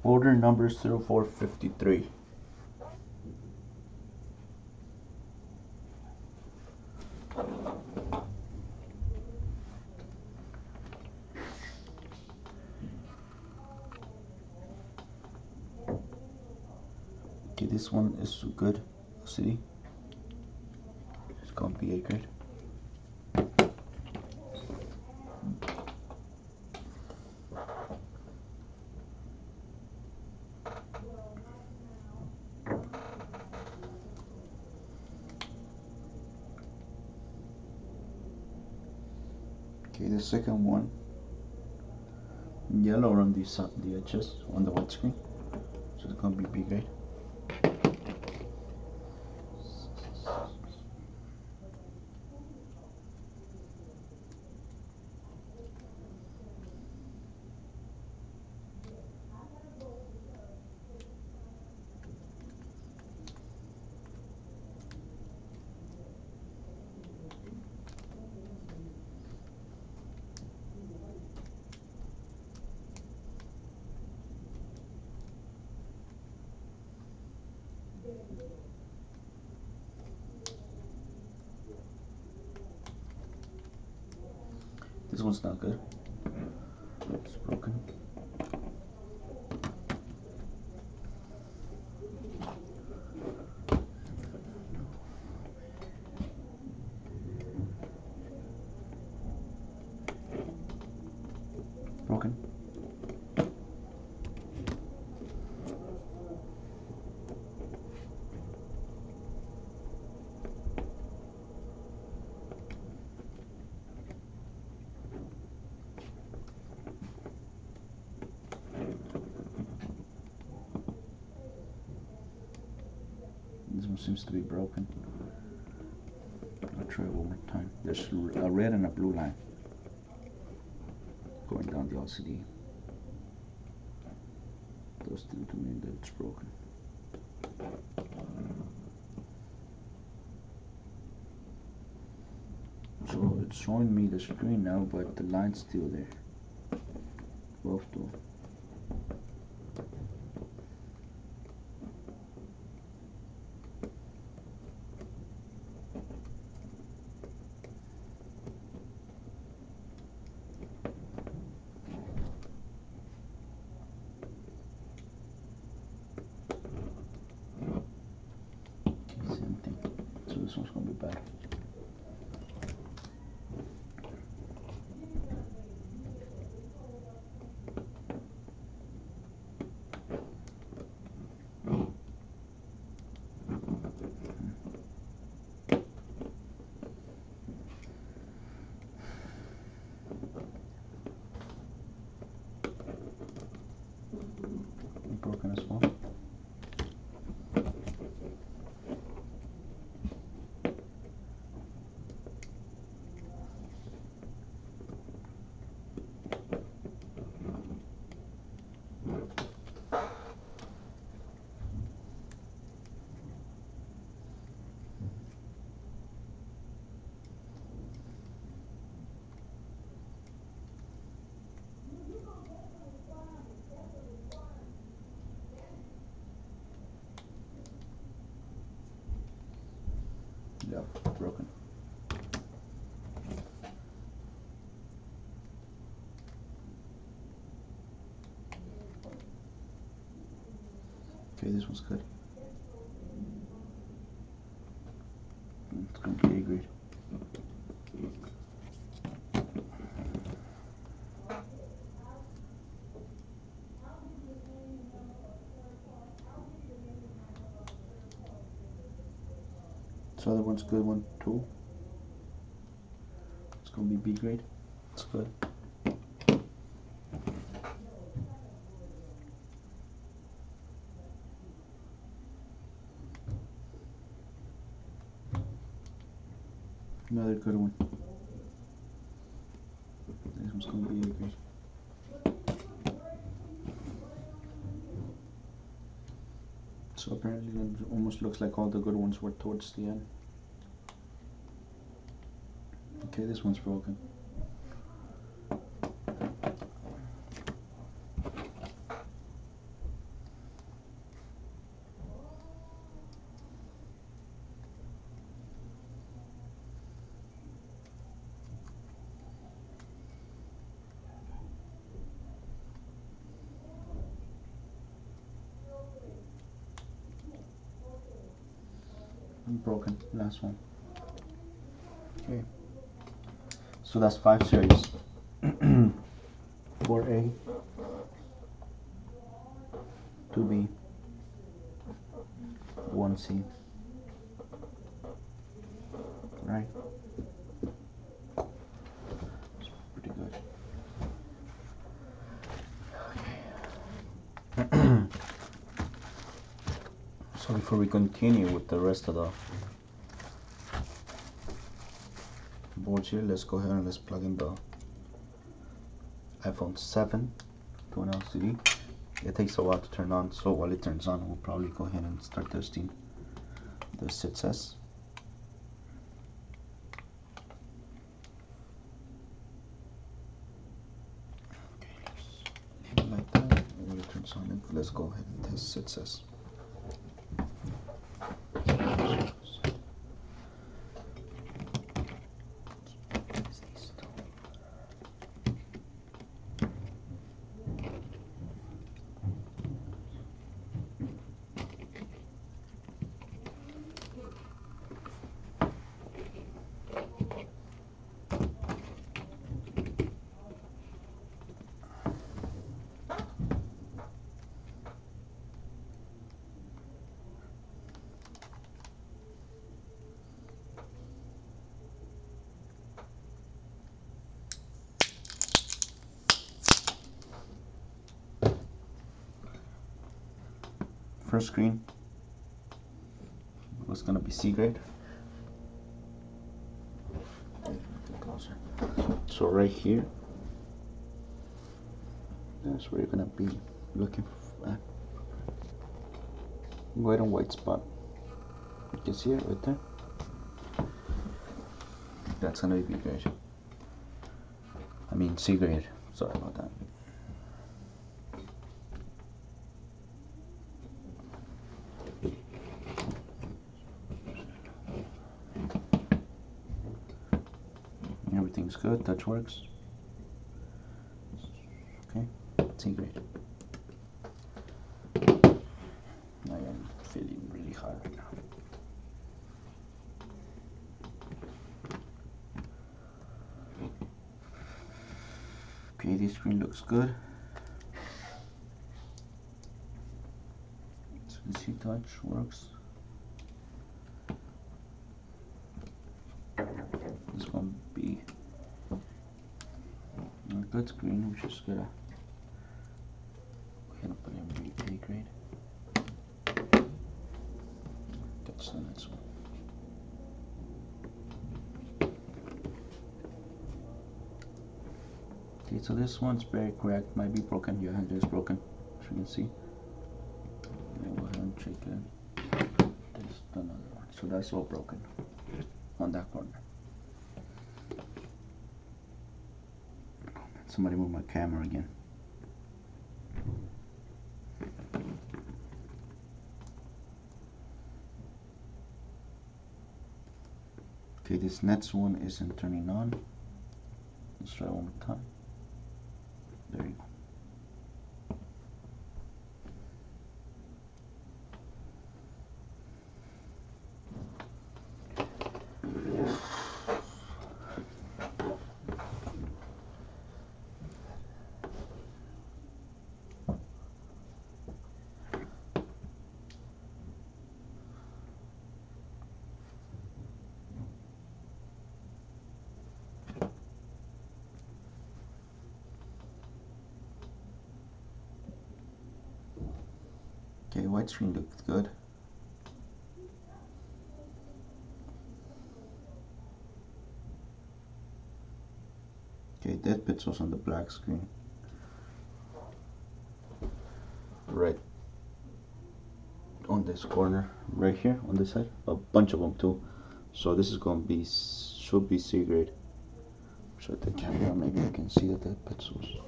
Order number 0453. Okay, this one is good. See? It's gonna be a grade. Okay, the second one, yellow on the edges on the white screen, so it's gonna be B grade. This one's not good. It's broken. Broken. This one seems to be broken. I'll try it one more time. There's a red and a blue line going down the LCD. Those seem to mean that it's broken. So it's showing me the screen now, but the line's still there. Both do. Same thing. So this one's gonna be better. Broken as well. Yeah, broken. Okay, this one's good. It's gonna be A grade. This other one's good one too. It's gonna be B grade. It's good. Another good one. This one's gonna be A grade. So apparently it almost looks like all the good ones were towards the end. Okay, this one's broken. broken. Last one. Okay. So that's 5 series. 4A, 2B, 1C. Right? It's pretty good. Okay. So before we continue with the rest of the boards here, let's go ahead and let's plug in the iPhone 7 to an LCD. It takes a while to turn on, so while it turns on, we'll probably go ahead and start testing the 6S. Okay, like that. When it turns on, let's go ahead and test 6S. First screen was gonna be C grade. Closer. So right here, that's where you're gonna be looking at. White on white spot. You can see it right there. That's gonna be B grade. I mean C grade. Sorry about that. Everything's good, touch works. Okay, C grade. I am feeling really hot right now. Okay, this screen looks good. So you can see touch works. This one be a good screen, which is gonna go ahead and put in A grade. That's the next one. Okay, so this one's very correct. Might be broken. Yeah, it is broken, as you can see. Go ahead and check it. There's another one. So that's all broken on that corner. Somebody move my camera again. Okay, this next one isn't turning on. Let's try one more time. There you go. Okay, white screen looks good. Okay, dead pixels on the black screen. Right on this corner, right here on this side, a bunch of them too. So this is gonna be, should be C grade. Shut the camera, maybe you can see the dead pixels.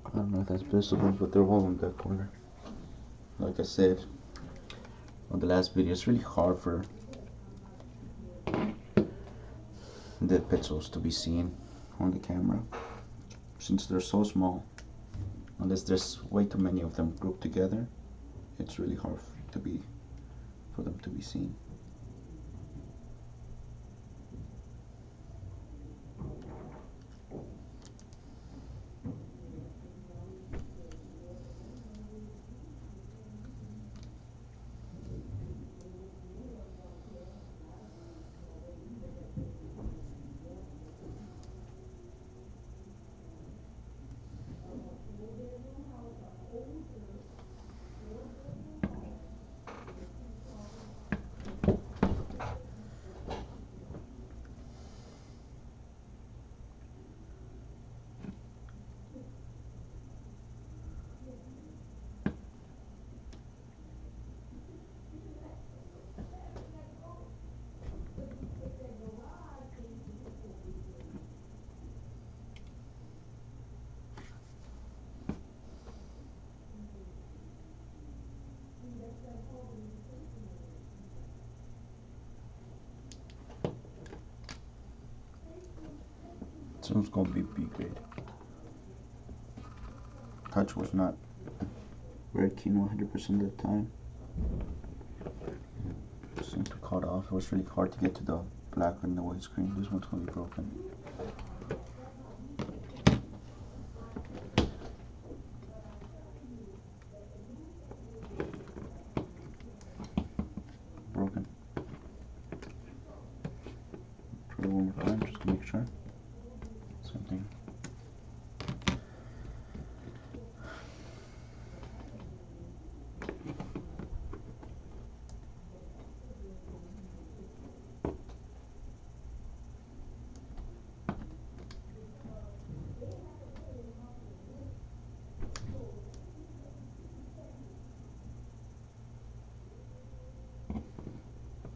I don't know if that's visible, but they're all in that corner. Like I said on the last video, it's really hard for dead pixels to be seen. on the camera, since they're so small. Unless there's way too many of them grouped together, it's really hard for them to be seen. This one's gonna be B grade. Touch was not very keen 100% of the time. Seemed to cut off. It was really hard to get to the black and the white screen. This one's gonna be broken. Broken. Try it one more time just to make sure. Same thing.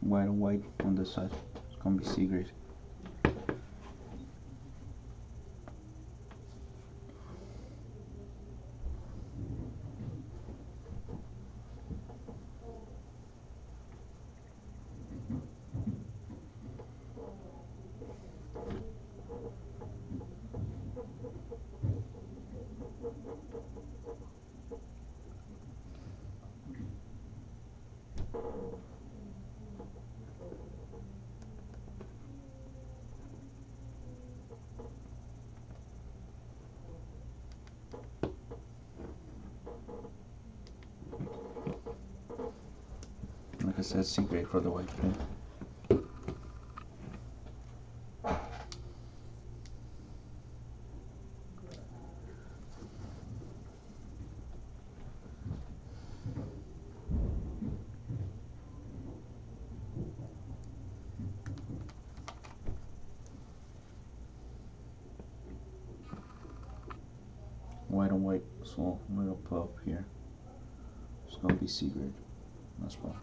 White and white on this side. It's gonna be C grade. Like I said, C grade for the white pen. White and white, so right up here. It's gonna be C grade as well.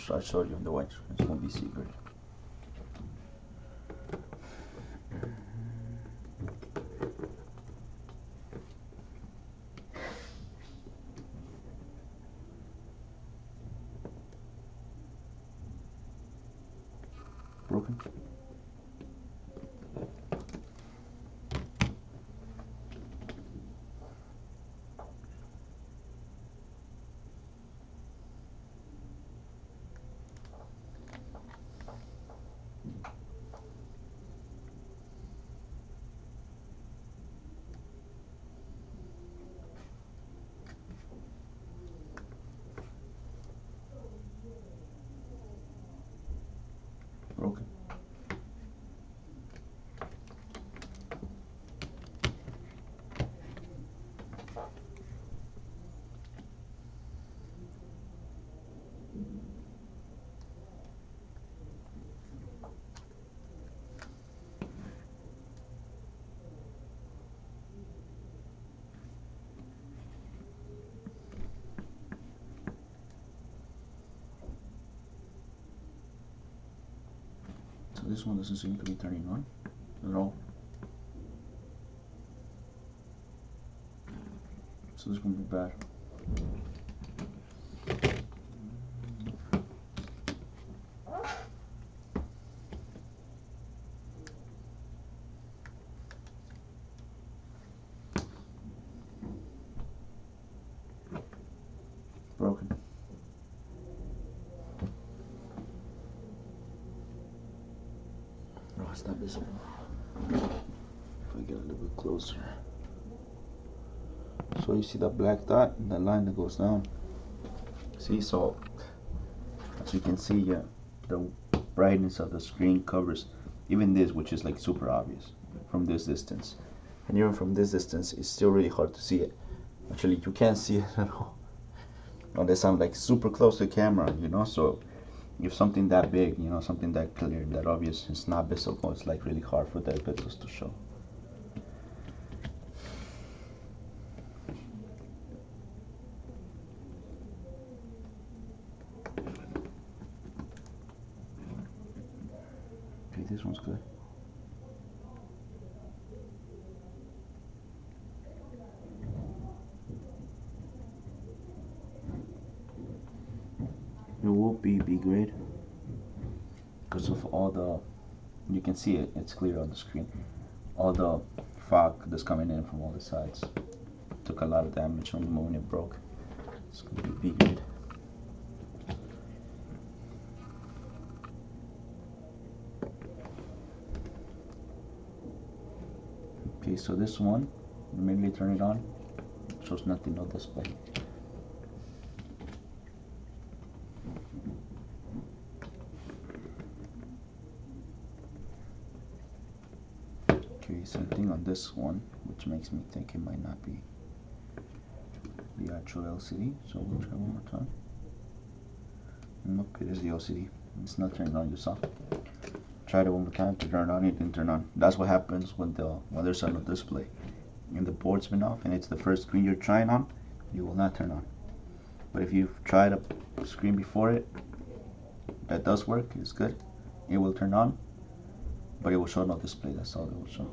Like I showed you on the white screen, it's gonna be C grade. Broken. Broken. So this one doesn't seem to be turning on at all. So this is gonna be bad. Broken. Oh, it's not visible. If I get a little bit closer. So you see that black dot, that line that goes down. See, so as you can see, the brightness of the screen covers even this, which is like super obvious from this distance. And even from this distance, it's still really hard to see it. Actually, you can't see it at all. Unless I'm like super close to the camera, you know. So if something that big, you know, something that clear, that obvious, it's not visible, it's like really hard for the pixels to show. Okay, this one's good. It will be B grade because of all the, you can see it, it's clear on the screen, all the fog that's coming in from all the sides. Took a lot of damage from the moment it broke. It's going to be B grade. Okay, so this one, immediately turn it on, shows nothing, no display. Okay, same thing on this one, which makes me think it might not be the actual LCD, so we'll try one more time. Nope, it is the LCD. It's not turning on, you saw. Tried it one more time to turn it on, it didn't turn on. That's what happens when there's no display and the board's been off and it's the first screen you're trying on, you will not turn on. But if you've tried a screen before it that does work, it's good, it will turn on, but it will show no display. That's all it will show.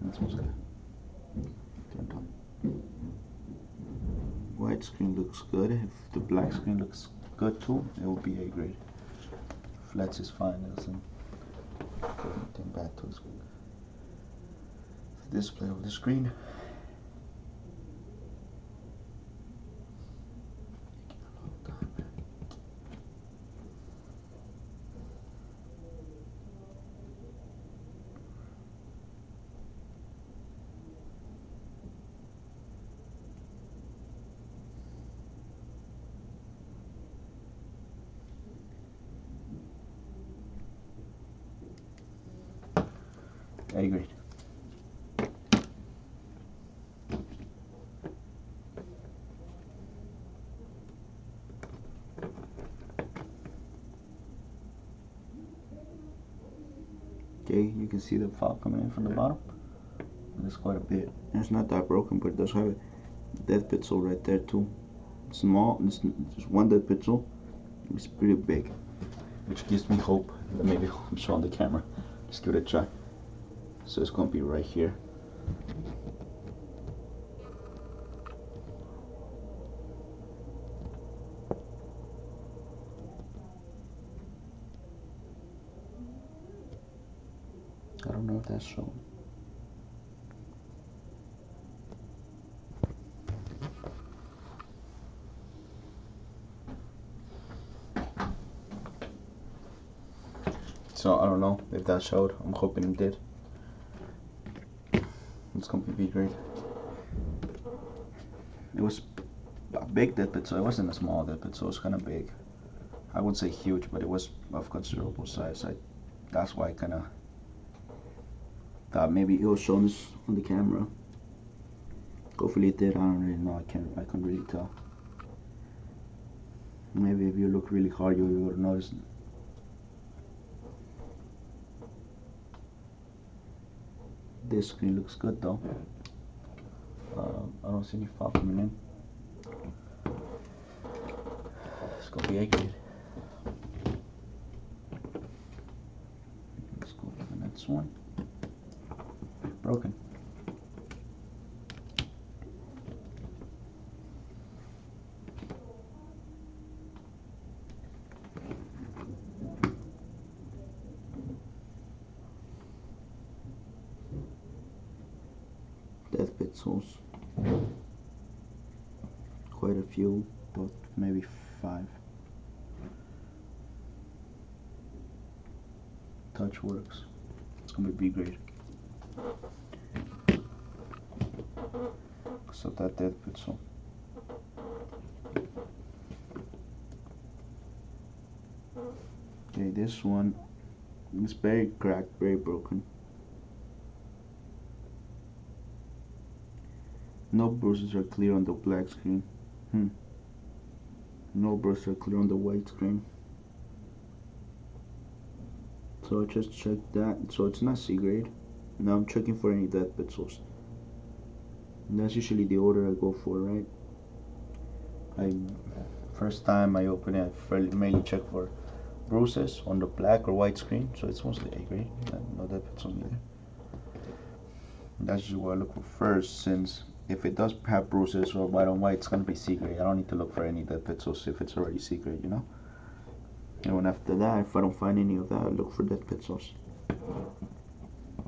This one's good. Turned on. White screen looks good. If the black screen looks good too, it will be A grade. Flats is fine. It doesn't do anything bad to the screen. The display of the screen. A grade. Okay, you can see the fog coming in from the bottom. There's quite a bit. It's not that broken, but it does have a dead pixel right there too. Small, it's just one dead pixel. It's pretty big, which gives me hope that maybe I'll show on the camera. Just give it a try. So it's gonna be right here. I don't know if that's showing. So I don't know if that showed. I'm hoping it did. It's gonna be great. It was a big dead pit, so it wasn't a small dead pit, so it was kind of big. I wouldn't say huge, but it was of considerable size. That's why I kind of thought maybe it was shown on the camera. Hopefully it did. I don't really know. I can't really tell. Maybe if you look really hard, you would notice. This screen looks good though. I don't see any fog coming in. It's gonna be A grade. this one, broken. Death pixels, quite a few, but maybe 5. Touch works. It's gonna be B grade. So that death pixel. Okay, this one is very cracked, very broken. No bruises are clear on the black screen. No bruises are clear on the white screen. So I just checked that. So it's not C grade. Now I'm checking for any death pixels. And that's usually the order I go for, right? First time I open it, I mainly check for bruises on the black or white screen. So it's mostly A grade. No death pixels either. That's just what I look for first, since if it does have bruises or white on white, it's gonna be C grade. I don't need to look for any death pixels if it's already C grade, you know? And then after that, if I don't find any of that, I look for death pixels,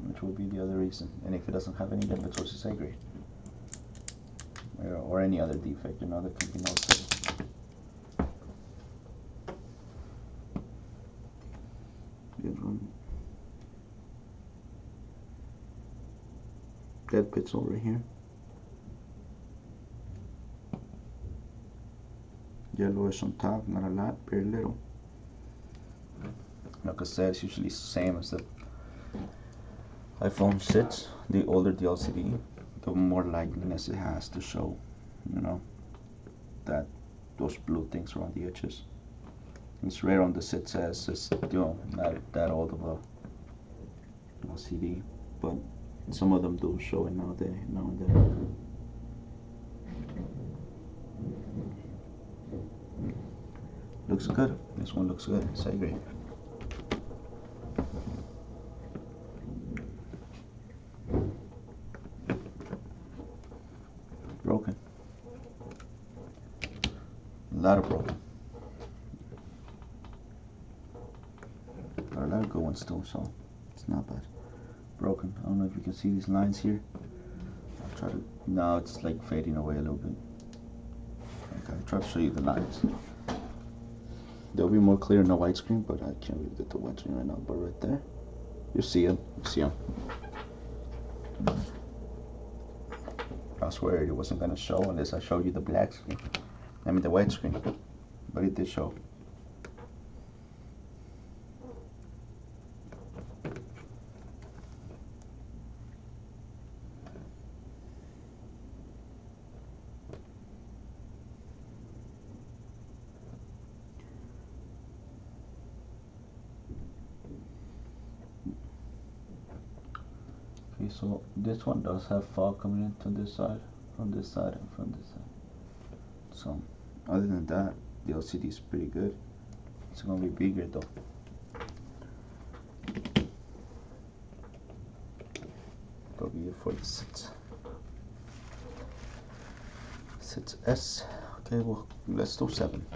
which will be the other reason. And if it doesn't have any death pixels, it's A grade. Or any other defect, you know, that can be noted. Good one. Death pixel right here. Yellowish on top, not a lot, very little. Like I said, it's usually the same as the iPhone 6. The older the LCD, the more likeliness it has to show, you know, that those blue things around the edges. It's rare on the 6S, it's, you know, not that old of a LCD, but some of them do show it now and then. Looks good. This one looks good. It's A grade. Broken. A lot of broken. Got a lot of good ones too, so it's not bad. Broken. I don't know if you can see these lines here. I'll try to. Now it's like fading away a little bit. Okay, I'll try to show you the lines. They'll be more clear in the white screen, but I can't really get the white screen right now. But right there, you see them. You see them. I swear it wasn't gonna show unless I showed you the black screen. I mean the white screen, but it did show. Okay, so this one does have fog coming in from this side, from this side, and from this side. So other than that, the LCD is pretty good. It's gonna be bigger though. That'll be it for the 6S. Okay, well, let's do 7.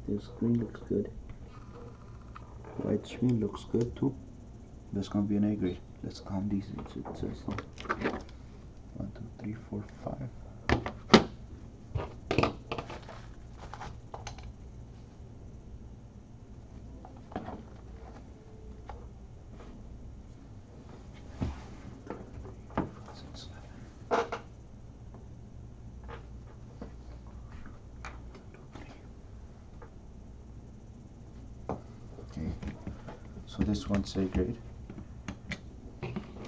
This screen looks good. White screen looks good too. That's gonna be an A grade. Let's count these. It says so. 1, 2, 3, 4, 5. Okay, so this one's A grade.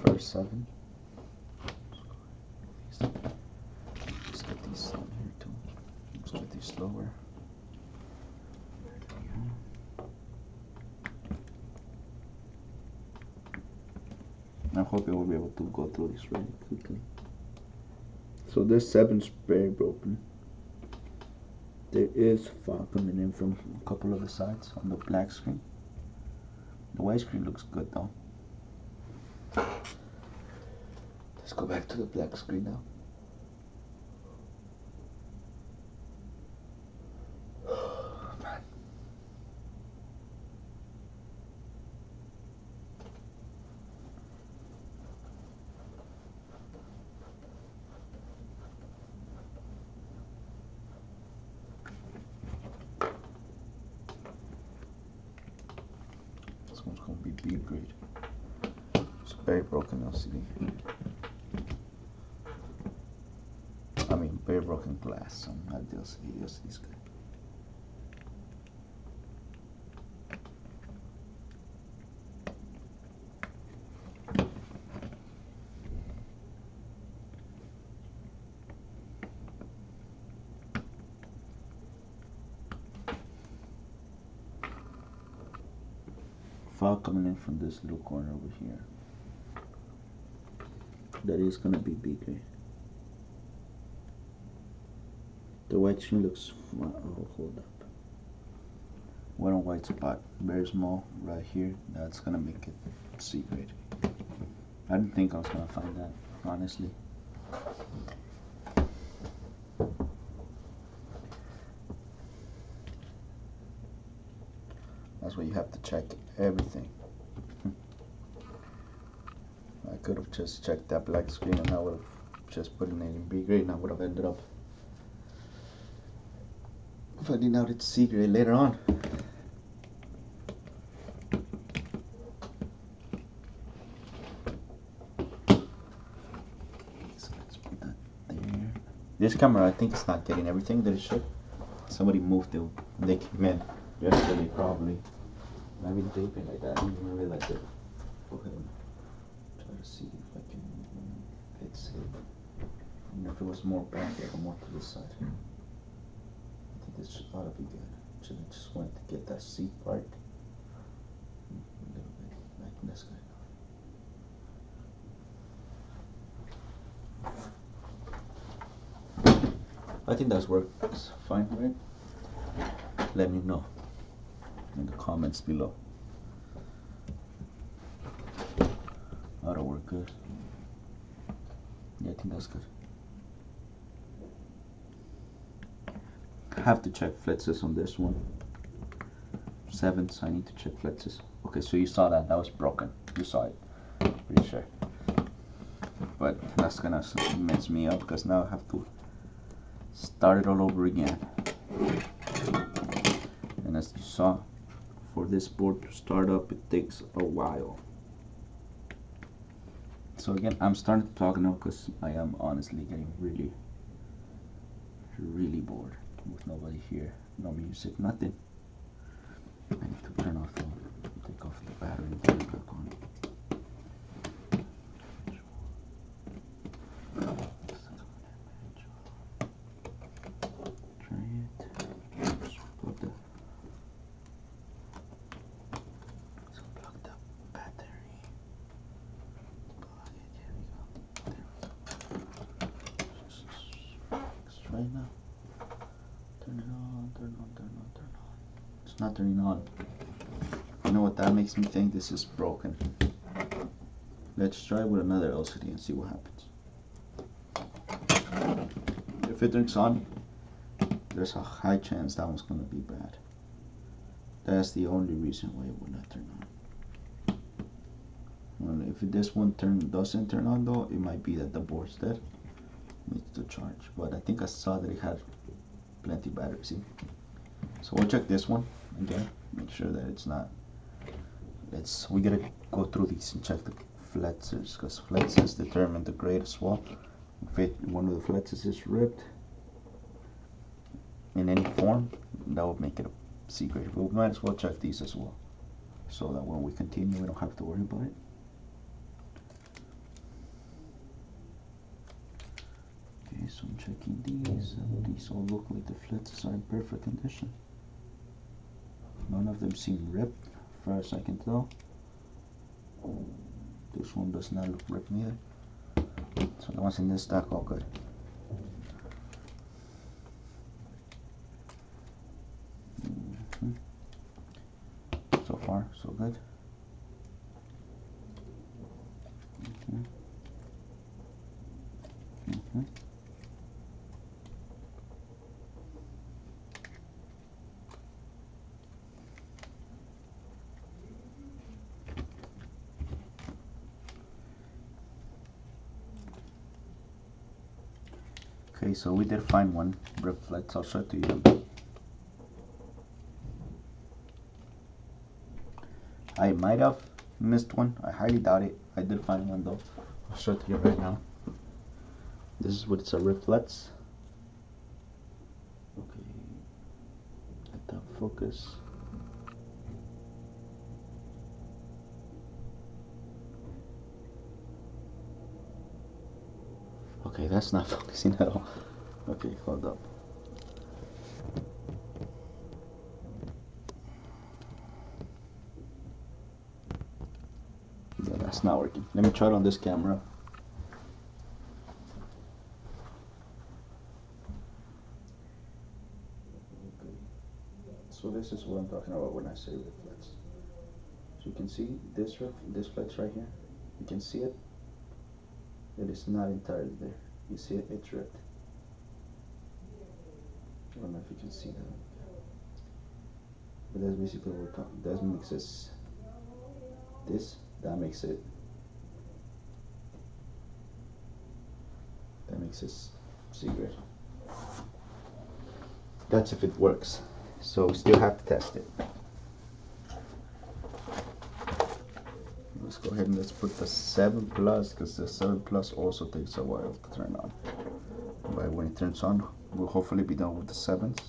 First 7. Let's get these down here too. Let's get these lower. I'm hoping we'll be able to go through this really quickly. So this 7's very broken. There is fog coming in from a couple of the sides on the black screen. The white screen looks good though. Let's go back to the black screen now. Man. This one's gonna be B grade. It's very broken LCD. I mean, very broken glass. So not the LCD. LCD's good. Fog coming in from this little corner over here. That is gonna be B grade. The white screen looks flat. Oh, hold up. One white spot, very small, right here. That's gonna make it C grade. I didn't think I was gonna find that, honestly. That's why you have to check everything. I could have just checked that black screen and I would have just put it in B grade and I would have ended up finding out it's C grade later on. So let's put that there. This camera, I think, it's not getting everything that it should. Somebody moved it. They came in yesterday, probably. Maybe taping like that. I didn't even realize it. Go ahead and try to see if I can hit save. And if it was more back there or more to this side. I think this ought to be good. Should I just want to get that seat part a little bit like this guy. I think that works fine, right? Let me know in the comments below. That'll work good. Yeah, I think that's good. I have to check flitzes on this one. 7s, I need to check flitzes. Okay, so you saw that was broken. You saw it, pretty sure. But that's gonna mess me up because now I have to start it all over again. And as you saw, for this board to start up, it takes a while. So again, I'm starting to talk now because I am honestly getting really bored with nobody here, no music, nothing. I need to turn off take off the battery and turn it back on. Try it. Plug the battery. Plug it. Here we go. There we go. Let's try it now. Turn it on, turn on, turn on, turn on. It's not turning on. You know what that makes me think? This is broken. Let's try with another LCD and see what happens. If it turns on, there's a high chance that one's gonna be bad. That's the only reason why it will not turn on. Well, if this one doesn't turn on though, it might be that the board's dead. Needs to charge. But I think I saw that it had plenty battery. See? So we'll check this one again. Make sure that it's not. We gotta go through these and check the fletzes because fletzes determine the grade as well. If one of the fletzes is ripped in any form, that would make it a C grade. But we might as well check these as well, so that when we continue, we don't have to worry about it. Okay, so I'm checking these, and these all look like the fletzes are in perfect condition. None of them seem ripped, as far as I can tell. This one does not look ripped neither. So the ones in this stack all good. far, so good. Okay, so we did find one reflex. I'll show it to you. I might have missed one. I highly doubt it. I did find one though. I'll show it to you right now. This is what it's a reflex. Okay, let that focus. Okay, that's not focusing at all. Okay, hold up. Yeah, that's not working. Let me try it on this camera. Okay. So this is what I'm talking about when I say reflex. So you can see this flex right here. You can see it. It is not entirely there. You see it? It's red. I don't know if you can see that. But that's basically what we're talking. That makes this. That makes it. That makes this cigarette. That's if it works. So we still have to test it. Let's go ahead and let's put the 7 plus, because the 7 plus also takes a while to turn on. But when it turns on, we'll hopefully be done with the 7s.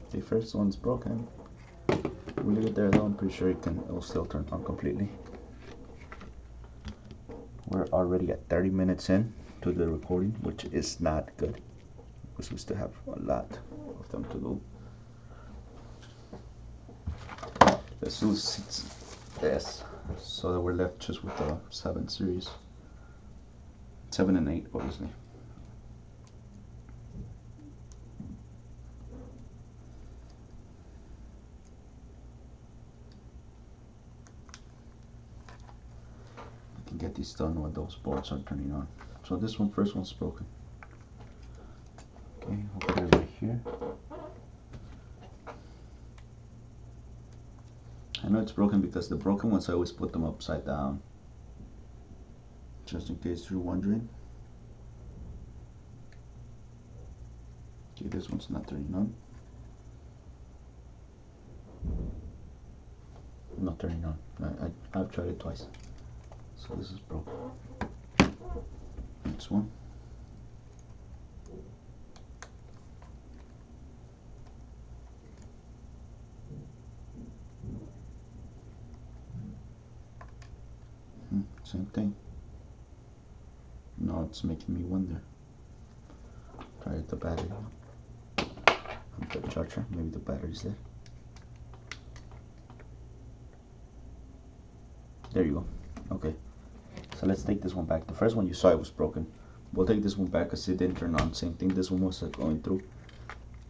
The first one's broken. We'll leave it there though. I'm pretty sure it'll still turn on completely. We're already at 30 minutes in to the recording, which is not good because we still have a lot of them to do. Let's do this so that we're left just with the 7 series. 7 and 8 obviously. I can get these done when those bolts are turning on. So this first one's broken. Okay, we'll put it right here. I know it's broken because the broken ones I always put them upside down, just in case you're wondering. Okay, this one's not turning on. Not turning on. I've tried it twice. So this is broken. Next one. Same thing. Now it's making me wonder. Try the battery. The charger. Maybe the battery's there. There you go. Okay. So let's take this one back. The first one you saw it was broken. We'll take this one back because it didn't turn on. Same thing. This one was going through.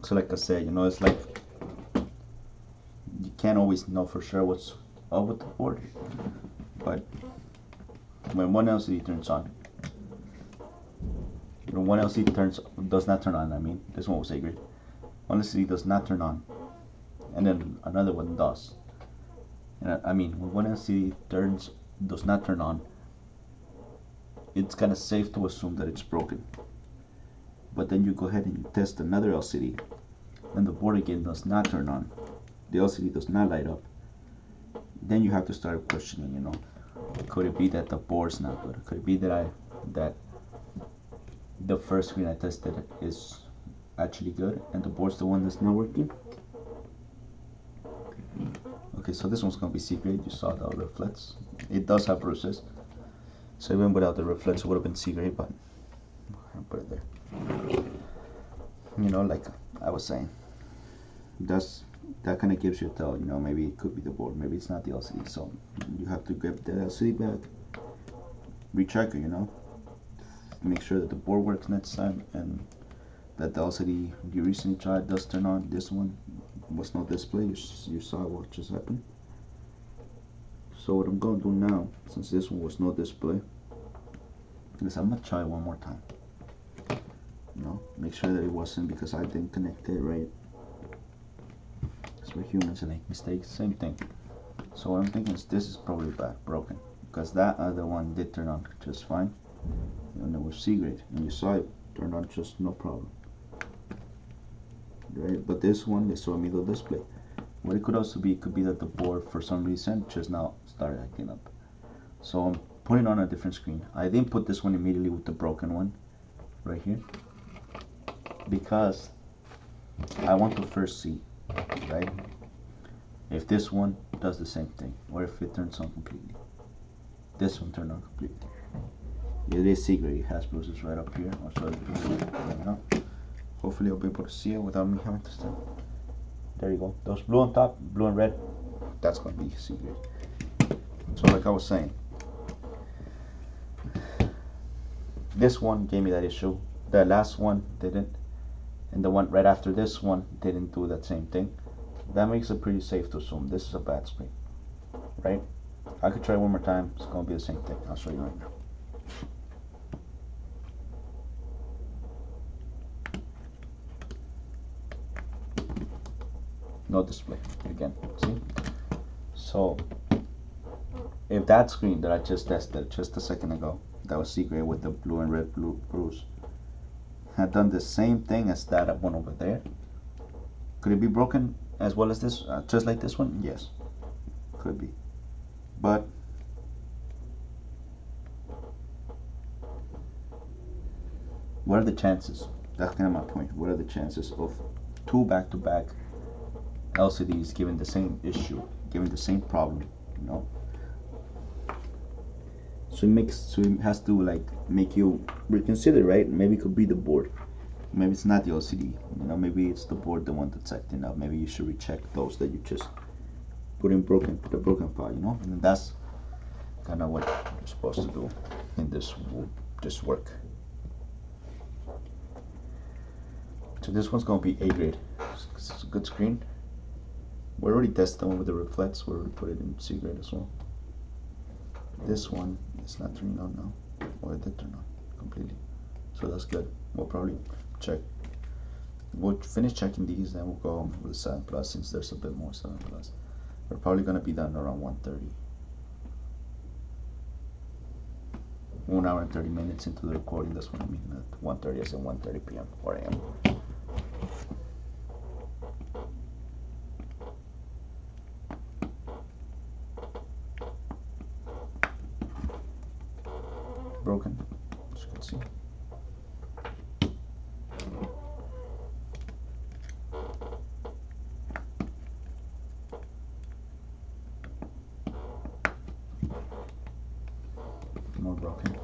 So like I said, you know, it's like you can't always know for sure what's up with the board, but when one LCD turns on, when one LCD does not turn on, I mean, this one was A grade. One LCD does not turn on, and then another one does. And I mean, when one LCD does not turn on, it's kind of safe to assume that it's broken. But then you go ahead and you test another LCD, and the board again does not turn on. The LCD does not light up. Then you have to start questioning, you know, could it be that the board's not good? Could it be that the first screen I tested is actually good and the board's the one that's not working? Okay, so this one's gonna be C grade. You saw the reflex. It does have bruises, so even without the reflex it would have been C grade, but I'll put it there. You know, like I was saying, that kind of gives you a tell, you know, maybe it could be the board, maybe it's not the LCD, so you have to get the LCD back, recheck it, you know, make sure that the board works next time, and that the LCD you recently tried does turn on. This one was no display. You saw what just happened. So what I'm gonna do now, since this one was no display, is I'm gonna try one more time. Make sure that it wasn't, because I didn't connect it right. We're humans and make mistakes, same thing. So what I'm thinking is this is probably broken, because that other one did turn on just fine, and it was C grade, and you saw it turned on just no problem, right? But this one, they saw me the display. What it could also be, it could be that the board for some reason just now started acting up. So I'm putting on a different screen. I didn't put this one immediately with the broken one right here, because I want to first see, right, if this one does the same thing, or if it turns on completely. This one turned on completely. It is C grade. It has bruises right up here. I'll show you right now. Hopefully I'll be able to see it without me having to stand. There you go. Those blue on top, blue and red, that's going to be C grade. So like I was saying, this one gave me that issue. The last one didn't, and the one right after this one didn't do that same thing. That makes it pretty safe to assume this is a bad screen, right? I could try one more time. It's going to be the same thing. I'll show you right now. No display again. See? So if that screen that I just tested just a second ago, that was C grade with the blue and red bruise, had done the same thing as that one over there, could it be broken as well as this, just like this one? Yes, could be. But what are the chances? That's kind of my point. What are the chances of two back-to-back LCDs giving the same issue, giving the same problem? So it has to like make you reconsider, right? Maybe it could be the board. Maybe it's not the LCD. Maybe it's the board, the one that's acting up. Maybe you should recheck those that you just put in the broken file. And that's kind of what you're supposed to do in this work. So this one's gonna be A grade. It's a good screen. We already tested the one with the reflex. We already put it in C grade as well. This one is not turning on now. Well, it did turn on completely, so that's good. We'll probably check. We'll finish checking these, then we'll go with the 7 Plus, since there's a bit more 7 Plus. We're probably gonna be done around 1:30. 1 hour and 30 minutes into the recording. That's what I mean. At 1:30, I said 1:30 p.m. or a.m. Broken, as you can see. More broken.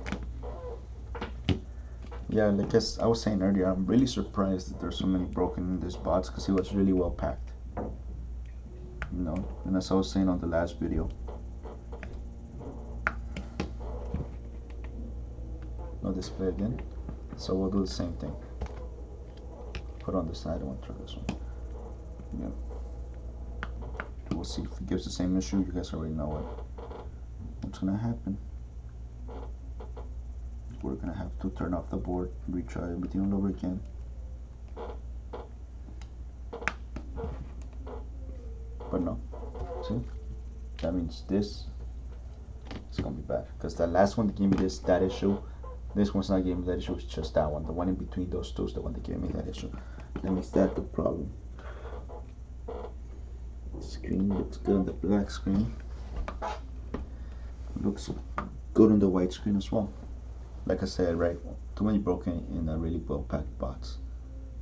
Yeah, like as I was saying earlier, I'm really surprised that there's so many broken in this box, because it was really well packed. And as I was saying on the last video, no display again, so we'll do the same thing. Put on the side. I want to try this one. We'll see if it gives the same issue. You guys already know what's gonna happen. We're gonna have to turn off the board, retry everything all over again. But no, see, that means this is gonna be bad, because that last one that gave me that issue. This one's not giving me that issue, it's just that one. The one in between those two is the one that gave me that issue. That means that's the problem. The screen looks good on the black screen. It looks good on the white screen as well. Like I said, right, too many broken in a really well packed box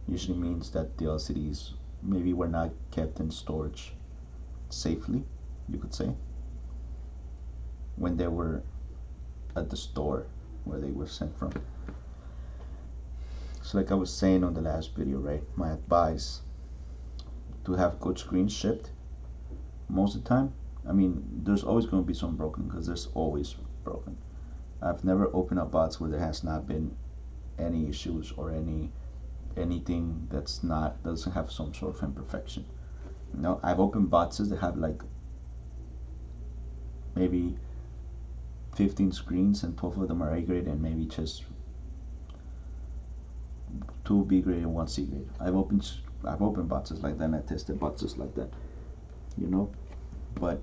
usually means that the LCDs maybe were not kept in storage safely, you could say, when they were at the store where they were sent from. So like I was saying on the last video, right, my advice to have good screens shipped most of the time. I mean, there's always going to be some broken, because there's always broken. I've never opened a box where there has not been any issues or any anything that's not doesn't have some sort of imperfection. You know, I've opened boxes that have like maybe 15 screens and 12 of them are A grade and maybe just 2 B grade and 1 C grade. I've opened boxes like that and I tested boxes like that, you know, but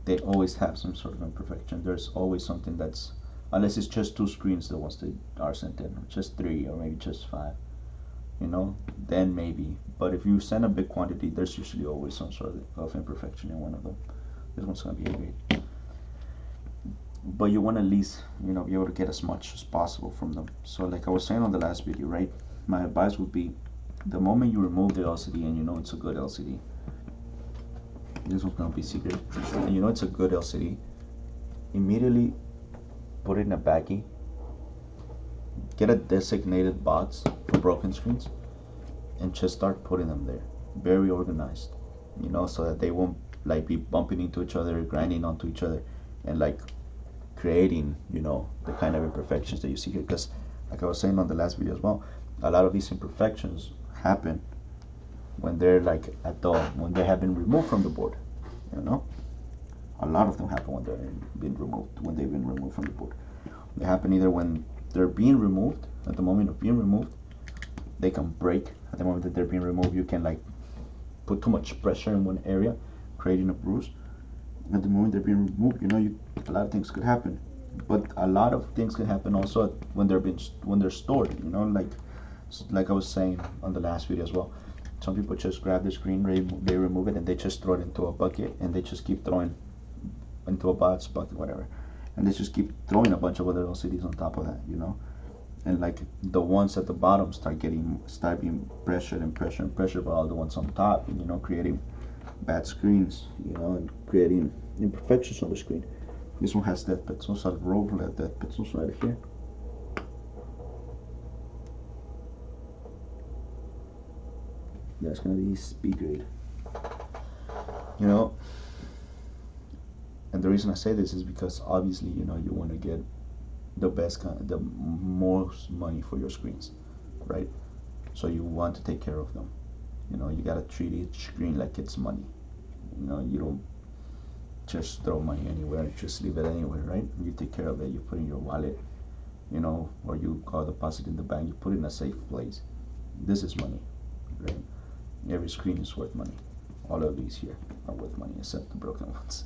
they always have some sort of imperfection. There's always something that's, unless it's just 2 screens, the ones that are sent in, or just 3 or maybe just 5, you know, then maybe. But if you send a big quantity, there's usually always some sort of imperfection in one of them. This one's gonna be A grade. But you want to at least, you know, be able to get as much as possible from them. So like I was saying on the last video, right, my advice would be, the moment you remove the LCD and you know it's a good LCD, this one's gonna be secret, and you know it's a good LCD, immediately put it in a baggie, get a designated box for broken screens, and just start putting them there, very organized, you know, so that they won't like be bumping into each other, grinding onto each other, and like creating, you know, the kind of imperfections that you see here. Because like I was saying on the last video as well, a lot of these imperfections happen when they're like when they have been removed from the board, you know. A lot of them happen when they've been removed from the board. They happen either when they're being removed, at the moment of being removed, they can break. At the moment that they're being removed, you can like put too much pressure in one area, creating a bruise. At the moment they're being removed, you know, a lot of things could happen. But a lot of things can happen also when they're stored, you know, like I was saying on the last video as well. Some people just grab the screen, they remove it, and they just throw it into a bucket, and they just keep throwing into a box, bucket, whatever, and they just keep throwing a bunch of other LCDs on top of that, you know. And like the ones at the bottom start being pressured and pressured and pressured by all the ones on top, and, you know, creating bad screens, you know, and creating imperfections on the screen. This one has dead pixels. I'll roll that dead pixels right here. That's gonna be speed grade, you know. And the reason I say this is because obviously, you know, you want to get the the most money for your screens, right? So you want to take care of them. You know, you gotta treat each screen like it's money. You know, you don't just throw money anywhere, just leave it anywhere, right? You take care of it, you put in your wallet, you know, or you call deposit in the bank, you put it in a safe place. This is money, right? Every screen is worth money. All of these here are worth money except the broken ones,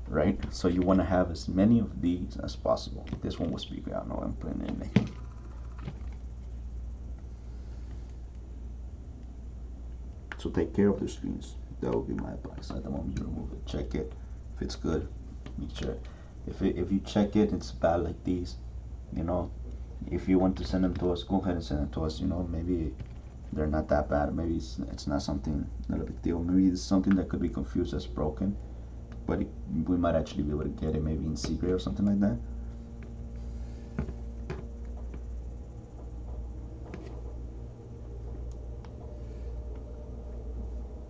right? So you want to have as many of these as possible. This one was big, I don't know, I'm putting it in there. So take care of the screens. That would be my advice. At the moment you remove it, check it. If it's good, make sure. If you check it, it's bad like these, you know, if you want to send them to us, go ahead and send them to us. You know, maybe they're not that bad. Maybe it's not a big deal. Maybe it's something that could be confused as broken, but we might actually be able to get it maybe in secret or something like that.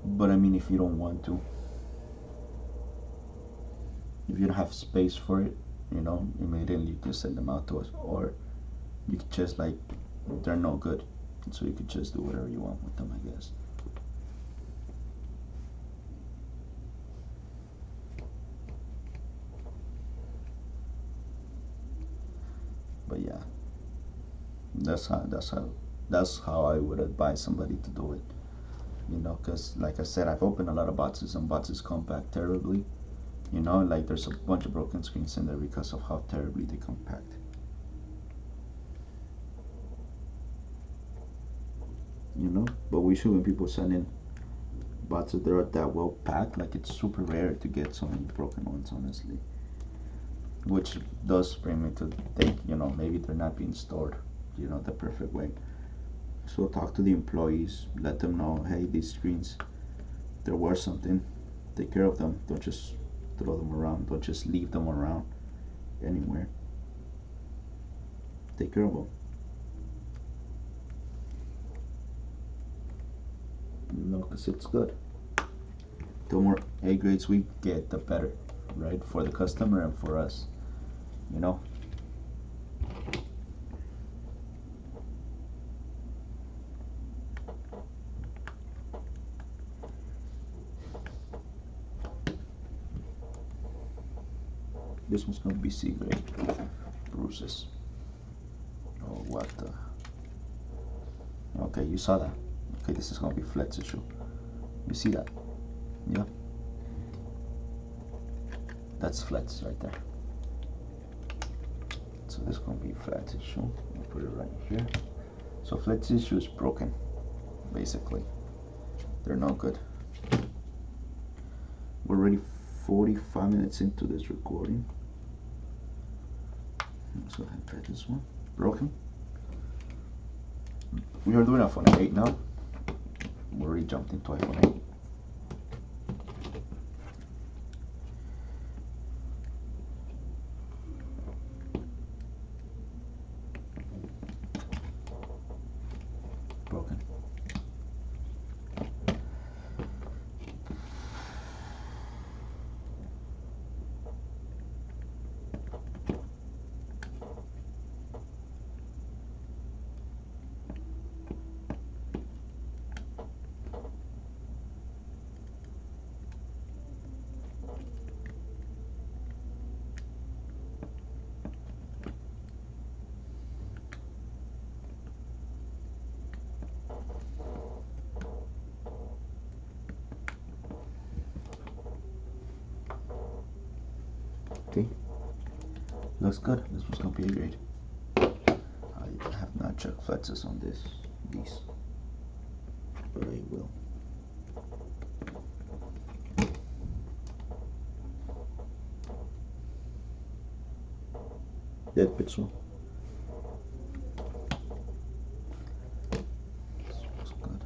But I mean, if you don't want to, if you don't have space for it, you know, immediately you can send them out to us, or you could just like, they're no good, so you could just do whatever you want with them, I guess. But yeah, that's how I would advise somebody to do it, you know, because like I said, I've opened a lot of boxes and boxes come back terribly, you know, like there's a bunch of broken screens in there because of how terribly they compact. You know, but we should, when people send in boxes that are that well packed, like it's super rare to get so many broken ones, honestly. Which does bring me to think, you know, maybe they're not being stored, you know, the perfect way. So talk to the employees, let them know, hey, these screens, they're worth something, take care of them, don't just throw them around, don't just leave them around anywhere, take care of them. You know, because it's good. The more A grades we get, the better, right, for the customer and for us, you know. This one's gonna be C grade. Bruises. Oh, what the? Okay, you saw that. Okay, this is gonna be flat tissue. You see that? Yeah. That's flats right there. So this is gonna be flat tissue. I'll put it right here. So flat tissue is broken, basically. They're not good. We're already 45 minutes into this recording. Let's go ahead and try this one. Broken. We are doing iPhone 8 now. We already jumped into iPhone 8. Broken. Okay, looks good. This was gonna be a grade. I have not checked flexes on these, but I will. Dead pixel. This looks good.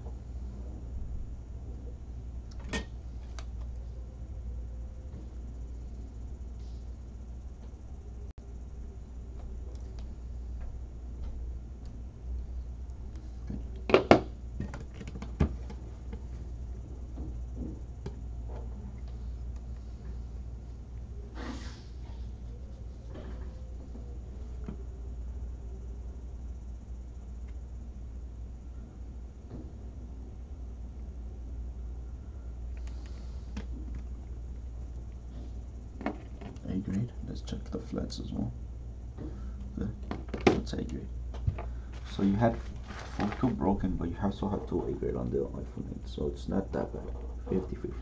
A grade. Let's check the flats as well. Good. That's A grade. So you had 2 broken, but you also had 2 A grade on the iPhone 8, so it's not that bad. 50-50.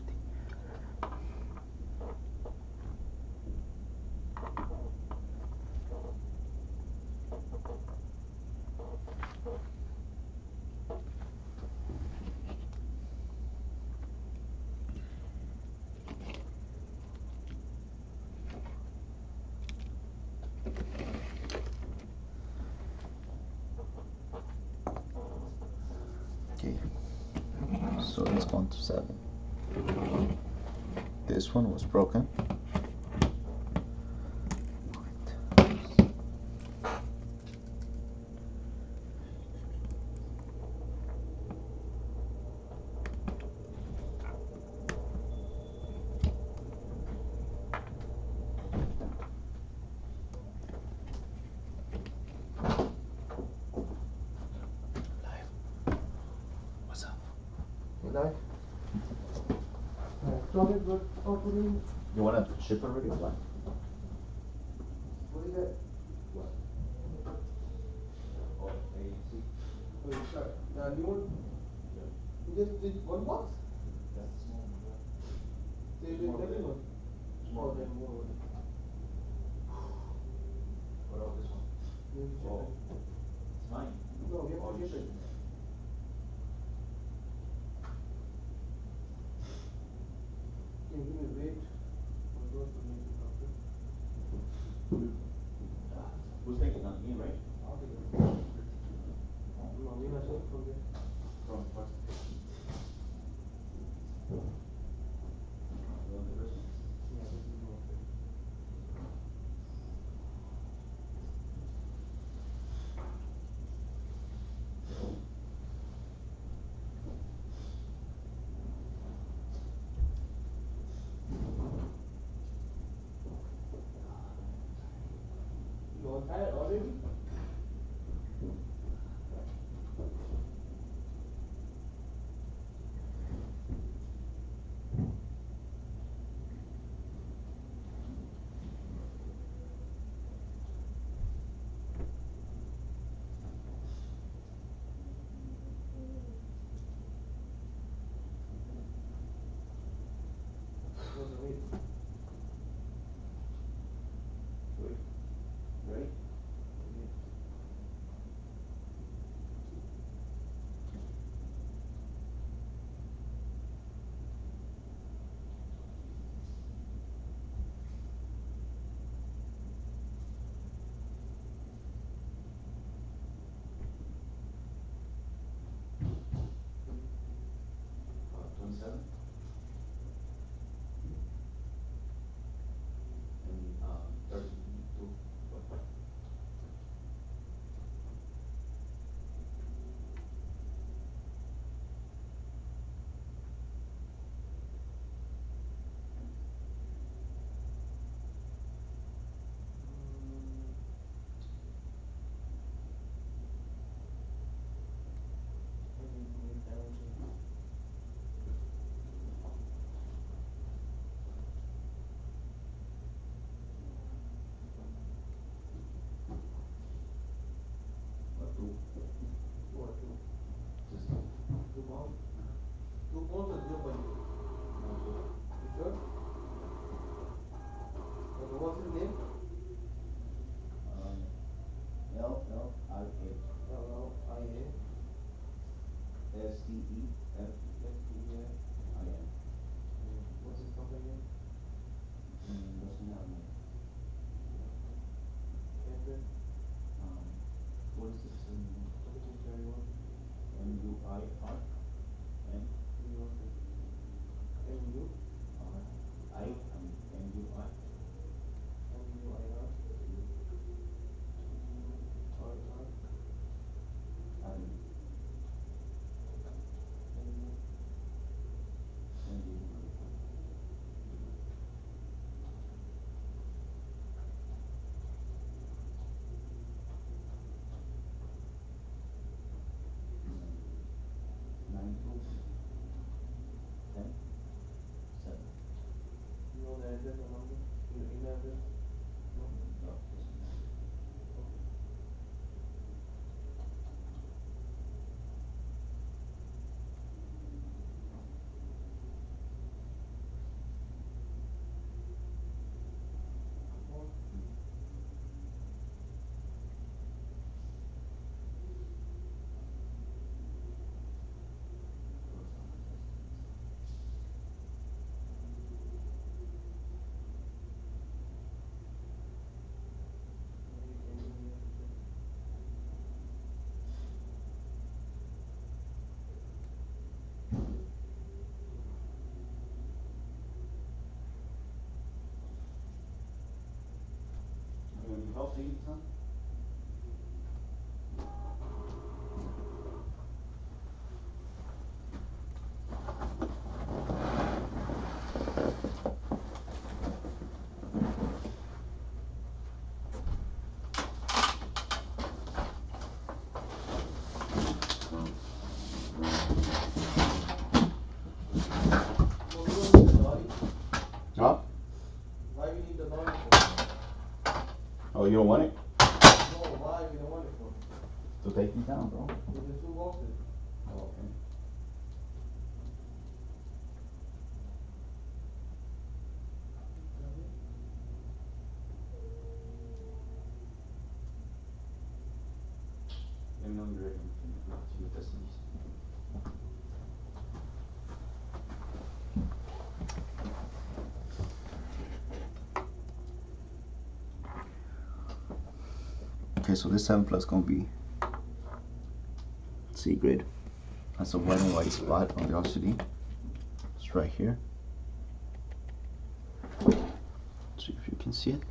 Okay, so let's go on to 7. This one was broken. What's up? Live. Good opening. You want to ship already or what? What is that? What? Oh, AAC. Oh, you start. The new one? Yeah. You just did one box? That's the small one, yeah. So you did second one? Small. Oh, then more. What about this one? You need to ship Oh. it. It's mine. No, we have Oh, to you ship it. should. Can you give me weight? Or those to make it after? Who's taking on me, right? I'll take it. No, we must take from there. From first. You want the first one? Yeah, this is more fair. You all tired already? CEFFEIN. What's his company name? Los Finales. Address? What is this? 2231. MUIR? M? New York. MU? I mean MUI? MUIR? MUIR? Avenue. MU? San Diego, California. 9210 7. You know the address or number? Your email address? No? No, doesn't matter. Okay. Phone? Maybe can you hear me? Are you healthy, son? Well, we don't need the naughty. Huh? Why we need the naughty for? Oh, you don't want it? No, why we don't want it for? So take me down, bro. There's the two boxes. Oh, okay. Let me know when you're ready. See what this is. Okay, so this 7 Plus gonna be C grade. That's a red and white spot on the LCD. It's right here. See if you can see it.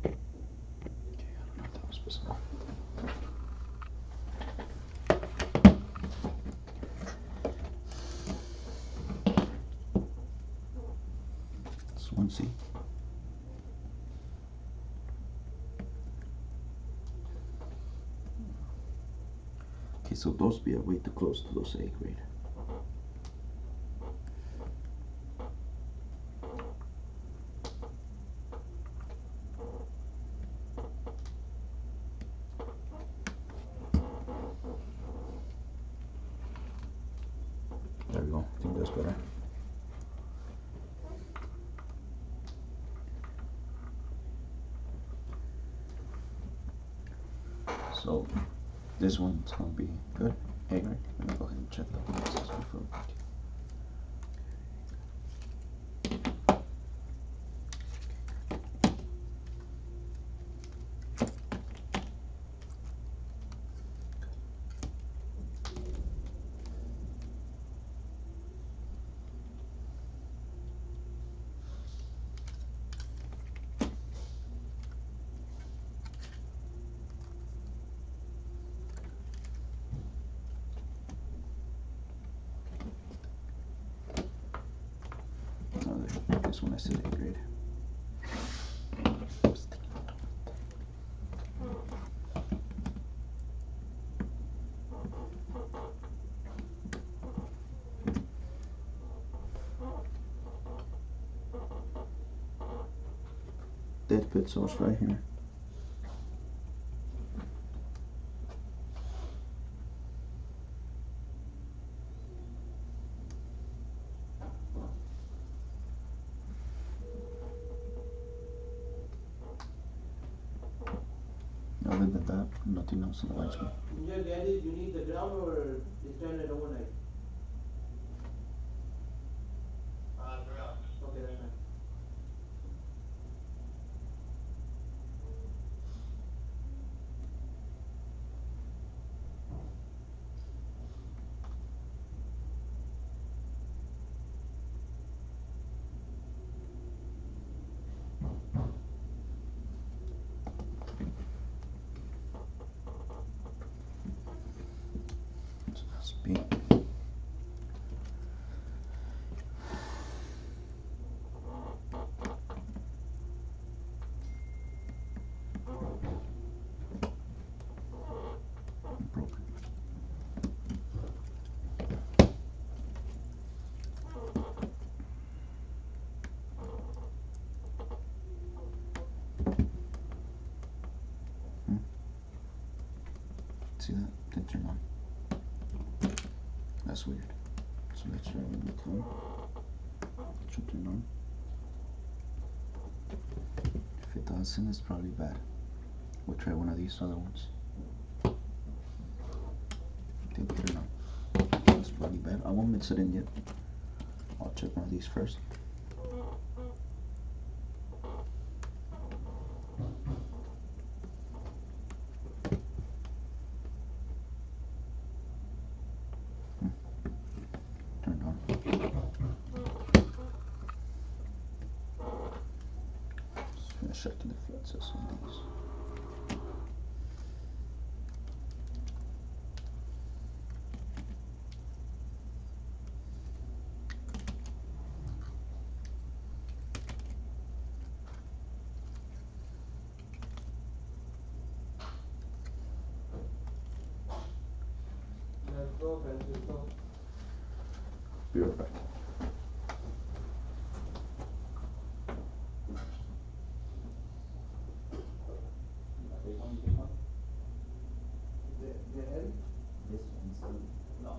Okay, I don't know if that was visible. This one, see? Okay, so those be way too close to those A grade. There we go. I think that's better. So this one's gonna be good. A grade. Let me go ahead and check the boxes before. This one I said A grade. Dead pit sauce right here. Other than that, nothing else annoys me. In your gadget, you need the ground or the standard overnight? Ground. Okay, that's fine. Speed. Broken. See that? Didn't turn on. That's weird. So let's try one more time. It should turn on. If it doesn't, it's probably bad. We'll try one of these other ones. Didn't turn on. That's probably bad. I won't mix it in yet. I'll check one of these first. Turned on. Just finish checking the fluxes on these. Let's go, Francisco. Be right back. The head? This one's no.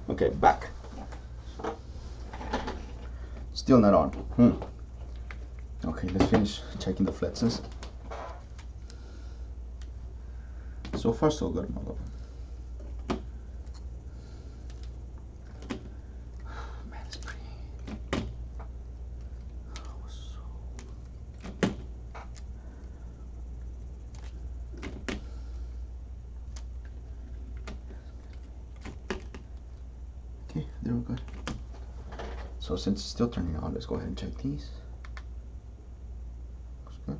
Okay, back. Still not on. Okay, let's finish checking the flexes. So far, so good, all of them. Man, it's pretty. there we go. So since it's still turning on, let's go ahead and check these. Looks good.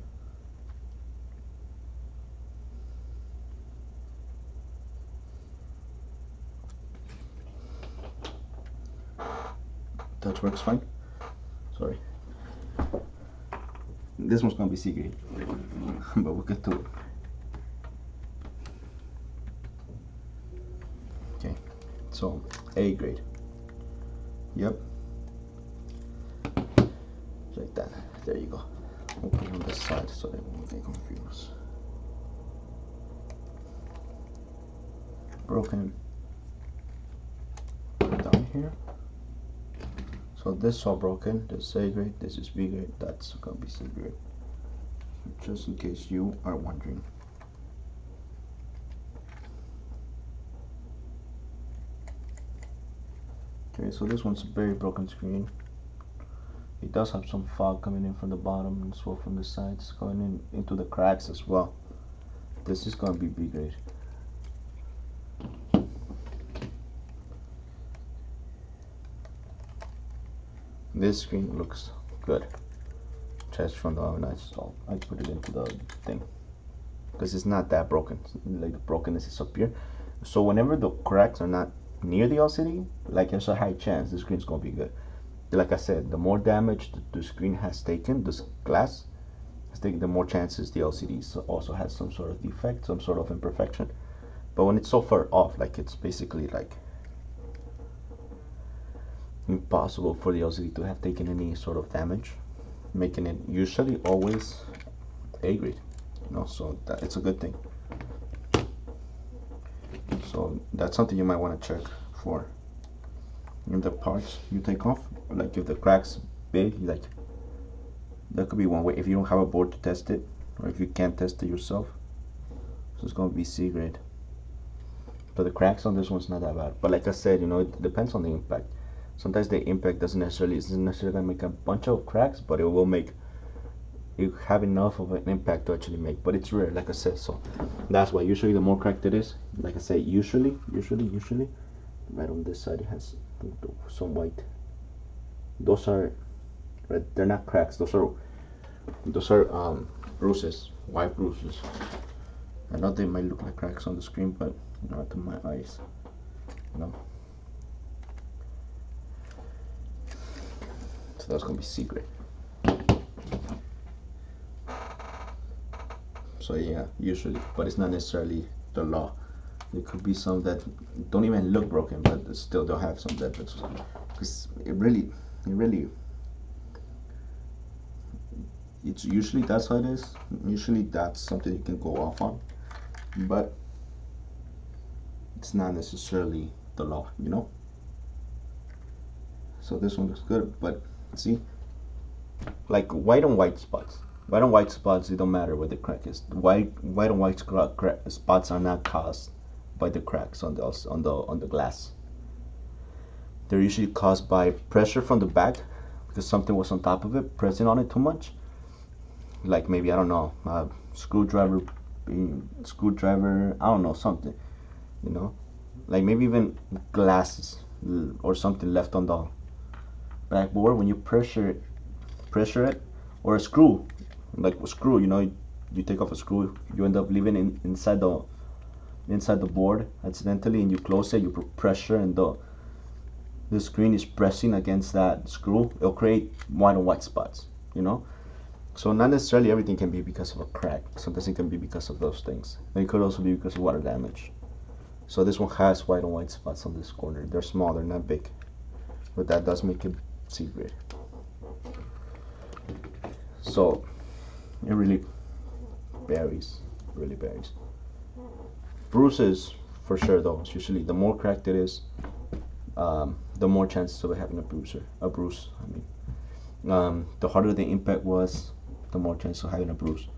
Touch works fine. Sorry. This one's gonna be C grade, but we'll get to it. Okay, so A grade. Yep. Like that. There you go. We'll put it on this side so they won't get confused. Broken down here. So this is all broken. This is A grade, this is B grade, that's gonna be C grade. Just in case you are wondering. Okay, so this one's a very broken screen. It does have some fog coming in from the bottom and as well from the sides, going in into the cracks as well. This is gonna be B grade. This screen looks good. Just from the oven, I put it into the thing because it's not that broken. Like the brokenness is up here. So whenever the cracks are not near the LCD, like there's a high chance the screen's gonna be good. Like I said, the more damage the screen has taken, this glass has taken, the more chances the LCD also has some sort of defect, some sort of imperfection. But when it's so far off, like it's basically like impossible for the LCD to have taken any sort of damage, making it usually always A grade, you know, so that it's a good thing. So that's something you might want to check for in the parts you take off. Like if the crack's big, like that could be one way if you don't have a board to test it, or if you can't test it yourself. So it's going to be C grade. But the cracks on this one's not that bad. But like I said, you know, it depends on the impact. Sometimes the impact isn't necessarily gonna make a bunch of cracks, but it will make you have enough of an impact to actually make. But it's rare, like I said, so that's why usually the more cracked it is, like I say, usually right on this side it has some white. Those are right, they're not cracks, those are bruises, white bruises. I know they might look like cracks on the screen, but not to my eyes, you know. So that's gonna be C grade. So yeah, usually, but it's not necessarily the law. There could be some that don't even look broken, but still they'll have some defects. Because it's usually that's how it is. Usually that's something you can go off on, but it's not necessarily the law, you know. So this one looks good, but see, like white on white spots. White on white spots, it don't matter where the crack is. White on white spots are not caused by the cracks on the glass. They're usually caused by pressure from the back because something was on top of it, pressing on it too much. Like maybe, I don't know, screwdriver, I don't know, something, you know, like maybe even glasses or something left on the backboard. When you pressure it, or a screw, like a screw, you know, you take off a screw, you end up leaving it inside the board accidentally, and you close it, you put pressure, and the screen is pressing against that screw. It'll create white on white spots, you know. So not necessarily everything can be because of a crack. Sometimes it can be because of those things, and it could also be because of water damage. So this one has white on white spots on this corner. They're small, they're not big, but that does make it C grade. So it really varies, Bruises, for sure though, it's usually the more cracked it is, the more chances of it having a bruise. The harder the impact was, the more chance of having a bruise.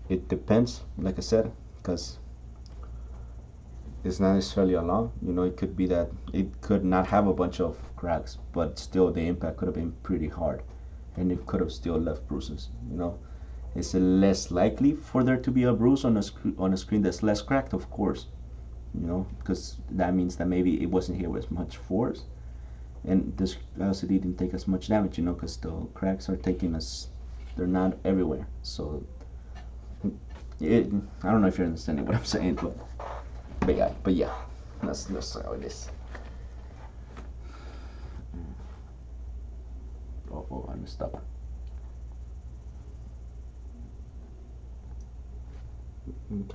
It depends, like I said, because it's not necessarily a law. You know, it could be that it could not have a bunch of cracks, but still the impact could have been pretty hard, and it could have still left bruises. You know, it's less likely for there to be a bruise on a screen that's less cracked, of course. You know, because that means that maybe it wasn't hit with much force, And this LCD didn't take as much damage, you know, because the cracks are taking us, they're not everywhere. So I don't know if you're understanding what I'm saying, but yeah, that's how it is. Oh, I messed up.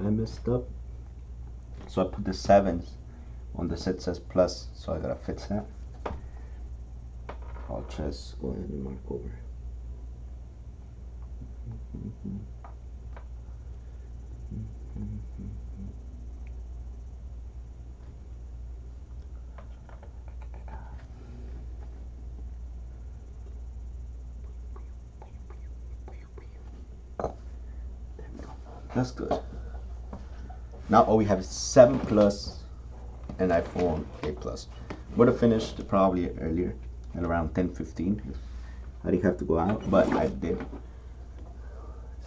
I messed up. So I put the 7s on the set says plus, so I gotta fix that. I'll just go ahead and mark over. That's good. Now all we have is 7 Plus and iPhone 8 Plus. Would have finished probably earlier at around 10:15. I didn't have to go out, but I did.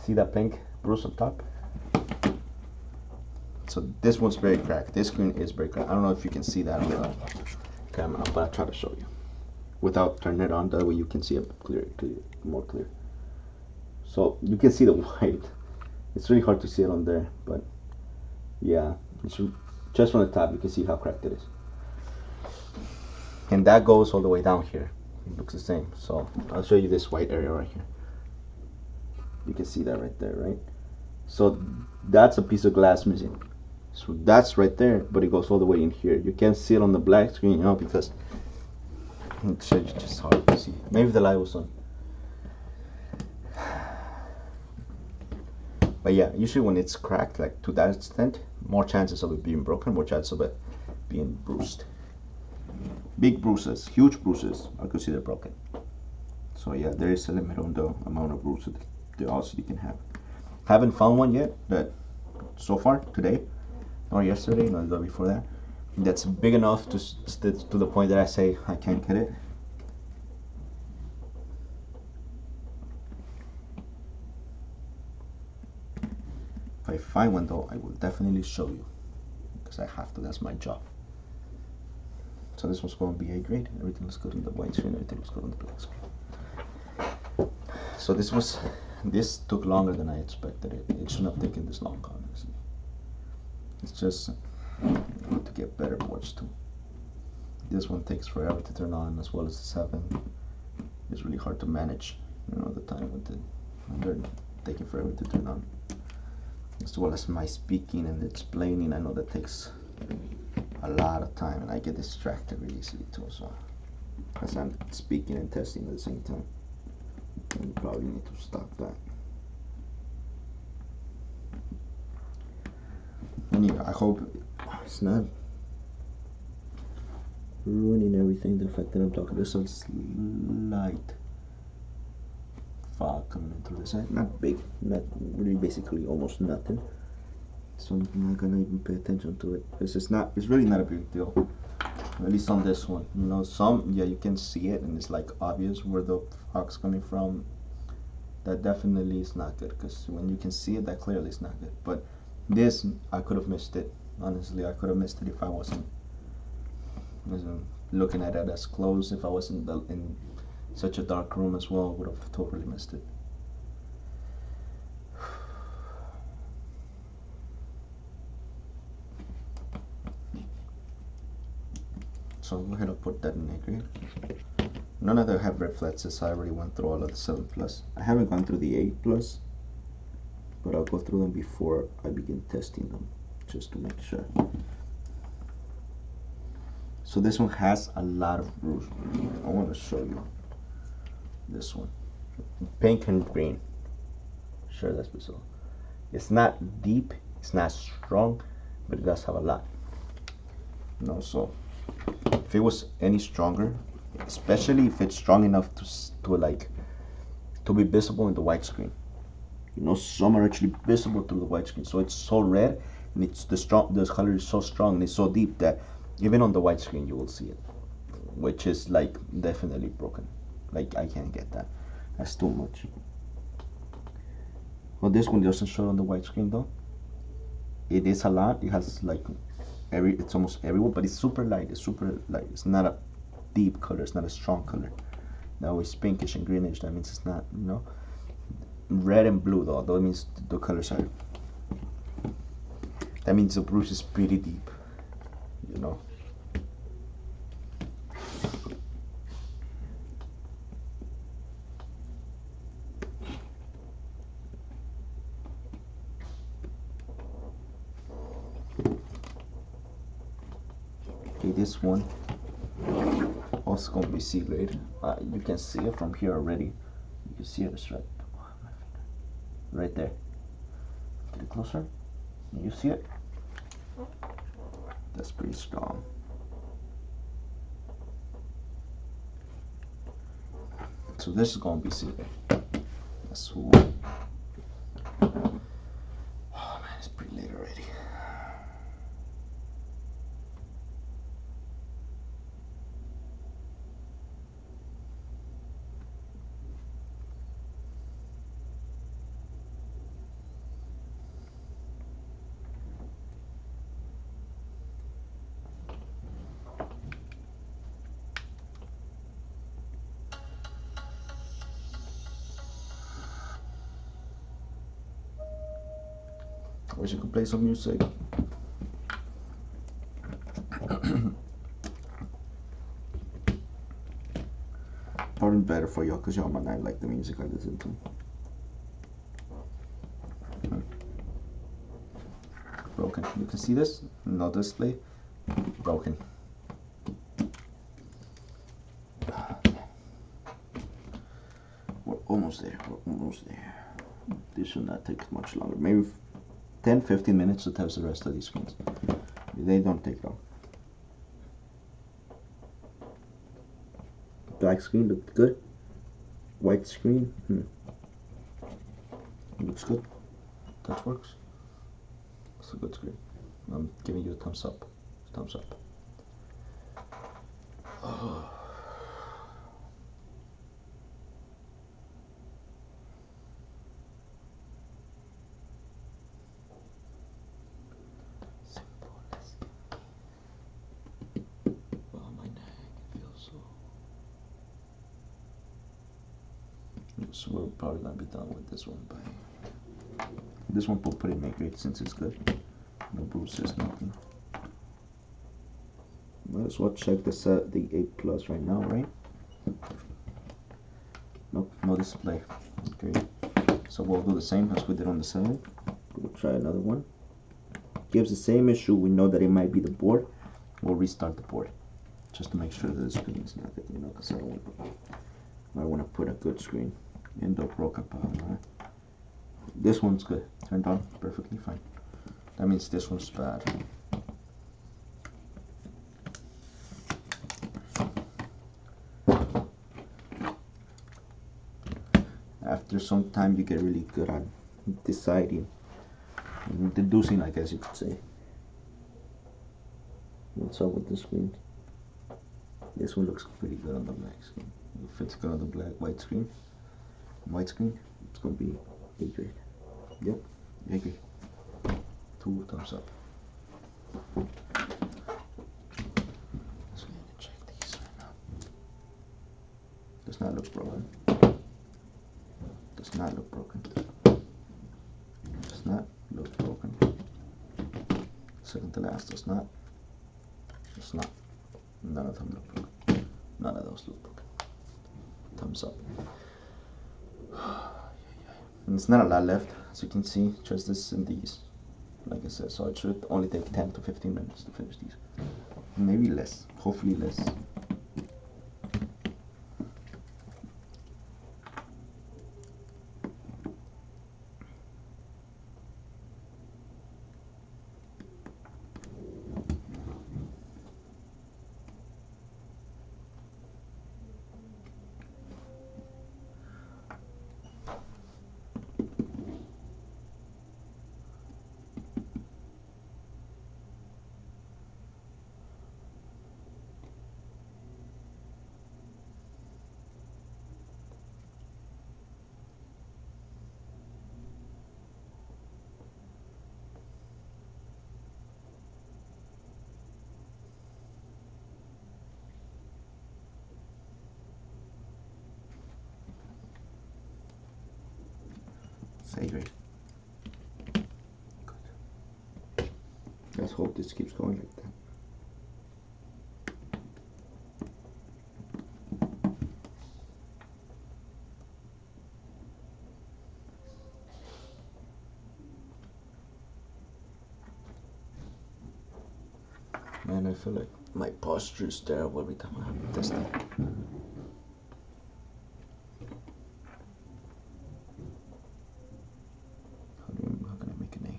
See that pink bruise on top? So this one's very cracked. This screen is very cracked. I don't know if you can see that on the camera, but I'll try to show you without turning it on. That way you can see it more clear. So you can see the white. It's really hard to see it on there, but yeah, it's just from the top you can see how cracked it is. And that goes all the way down here. It looks the same. So I'll show you this white area right here. You can see that right there, right? So that's a piece of glass missing. So that's right there, but it goes all the way in here. You can't see it on the black screen, you know, because it's just hard to see. Maybe the light was on. But yeah, usually when it's cracked, like to that extent, more chances of it being broken, more chances of it being bruised. Big bruises, huge bruises, are considered broken. So yeah, there is a limit on the amount of bruises the LCD can have. Haven't found one yet that so far today, or yesterday, nor the day before that, that's big enough to the point that I say I can't get it. If I find one though, I will definitely show you, because I have to. That's my job. So this was going to be a grade. Everything looks good on the white screen. Everything looks good on the black screen. So this took longer than I expected. It shouldn't have taken this long, honestly. It's just to get better boards too. This one takes forever to turn on, as well as the 7. It's really hard to manage, you know, the time with it. And they're taking forever to turn on. As well as my speaking and explaining, I know that takes a lot of time, and I get distracted really easily too. So, because I'm speaking and testing at the same time, and you probably need to stop that. Anyway, I hope it's not ruining everything. The fact that I'm talking, there's a slight fog coming in through the side. Not big, not really, basically almost nothing. So I'm not gonna even pay attention to it, because it's really not a big deal. At least on this one, you know, yeah, you can see it and it's like obvious where the fog's coming from. That definitely is not good, because when you can see it that clearly, it's not good. But this, I could have missed it. Honestly, I could have missed it if I wasn't looking at it as close. If I wasn't in such a dark room as well, I would have totally missed it. So go ahead and put that in there. None of them have red flats, I already went through all of the 7 Plus. I haven't gone through the 8 Plus, but I'll go through them before I begin testing them, just to make sure. So this one has a lot of bruise. I want to show you this one. Pink and green. Sure, that's visible. It's not deep, it's not strong, but it does have a lot. You know, so if it was any stronger, especially if it's strong enough to be visible in the white screen. You know, some are actually visible through the white screen. So it's so red, and the color is so strong and it's so deep that even on the white screen you will see it, which is like definitely broken. Like I can't get that. That's too much. Well, this one doesn't show on the white screen though. It is a lot. It has like it's almost everywhere, but it's super light. It's super light. It's not deep color, it's not a strong color. Now it's pinkish and greenish, that means it's not, red and blue though, that means the colors are, that means the bruise is pretty deep, Okay, this one also gonna be C grade. You can see it from here already. You can see it, it's right there. Get it closer. You see it? That's pretty strong. So this is gonna be C grade. That's who. Oh man, it's pretty late already. I wish I could play some music. Probably better for y'all because y'all might not like the music I listen to. Broken. You can see this? No display. Broken. We're almost there. We're almost there. This should not take much longer. Maybe 10-15 minutes to test the rest of these screens. They don't take long. Black screen looked good. White screen, looks good. Touch works. It's a good screen. I'm giving you a thumbs up. Thumbs up. Oh. So we're probably gonna be done with this one by this one. We'll put it in grade since it's good. No bruises, nothing. Might as well check the 8 Plus right now, right? Nope, no display. Okay, so we'll do the same as we did on the 7. We'll try another one. Gives the same issue. We know that it might be the board. We'll restart the board just to make sure that the screen is not, because I want to put a good screen in the broken part. Right? This one's good. Turned on perfectly fine. That means this one's bad. After some time, you get really good at deciding, deducing, I guess you could say, what's up with the screen. This one looks pretty good on the black screen. If it's good on the white screen, it's gonna be A grade. Yep, A grade. 2 thumbs up. So I'm gonna check these right now. Does not look broken. Does not look broken. Does not look broken. Second to last does not. It's not. None of them look broken. None of those look broken. Thumbs up. And it's not a lot left, as you can see, just this and these. Like I said, so it should only take 10 to 15 minutes to finish these. Maybe less, hopefully less. A grade. Good. Let's hope this keeps going like that. Man, I feel like my posture is terrible every time I have this thing. How can I make an A?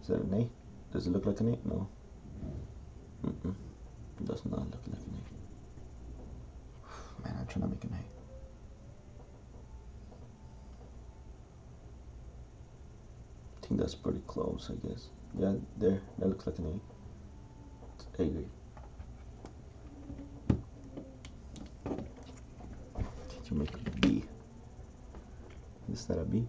Is that an A? Does it look like an A? No. It does not look like an A. Man, I'm trying to make an A. I think that's pretty close, I guess. Yeah, there. That looks like an A. It's A grade. Did you make a B? Is that a B?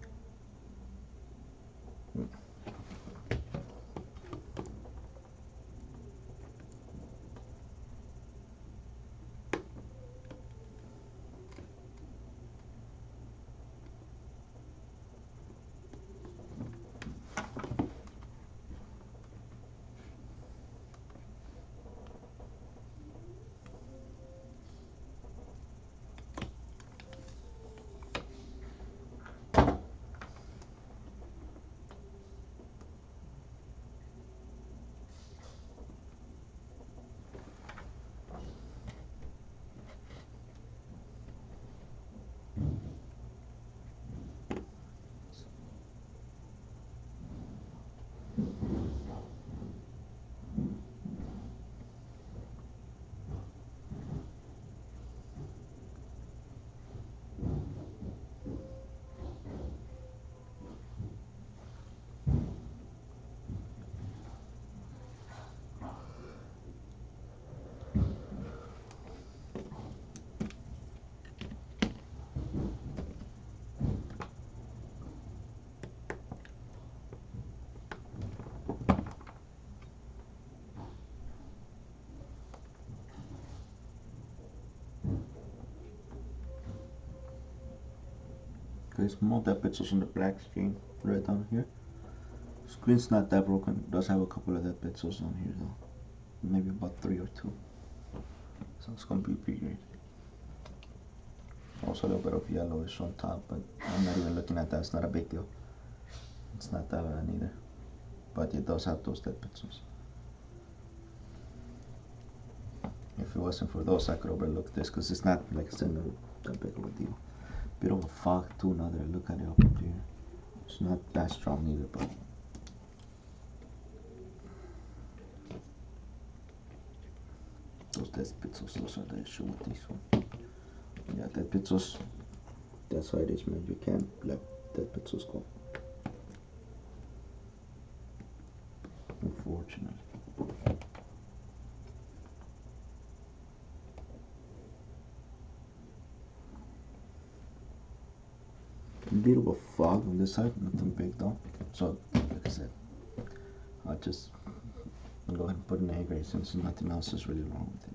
There's more dead pixels on the black screen right down here. Screen's not that broken. It does have a couple of dead pixels on here though. Maybe about 3 or 2. So it's gonna be pretty great. Also a little bit of yellowish on top, but I'm not even looking at that. It's not a big deal. It's not that bad either. But it does have those dead pixels. If it wasn't for those, I could overlook this because it's not, like I said, not that big of a deal. Bit of a fog too now that I look at it up here. It's not that strong either, but those dead pixels, those are the issue with these ones. Yeah, dead pixels, that's how it is, man. You can't let dead pixels go. Unfortunately. A bit of a fog on this side, nothing big though. So, like I said, I'll just go ahead and put an A grade since nothing else is really wrong with it.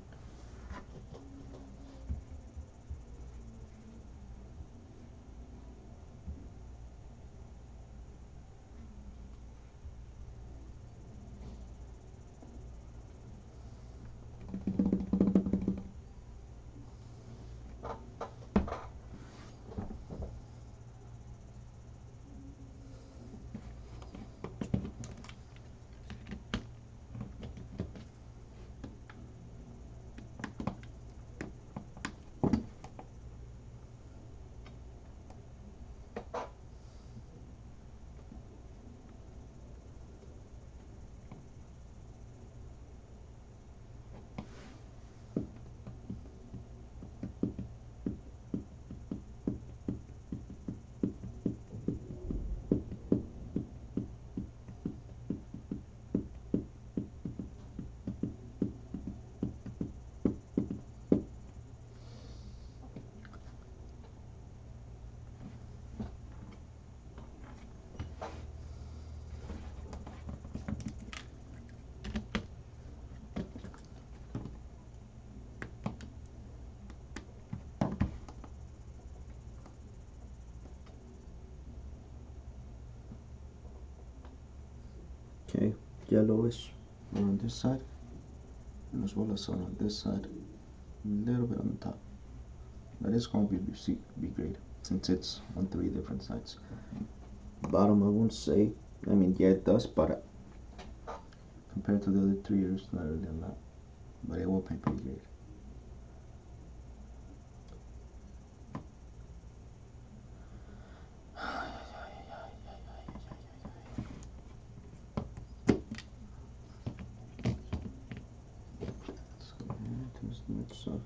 Okay, yellowish on this side, and as well as on this side, a little bit on the top. But it's going to be great since it's on 3 different sides. Bottom, I won't say. I mean, yeah, it does, but compared to the other 3, there's not really a lot. But it will paint pretty great.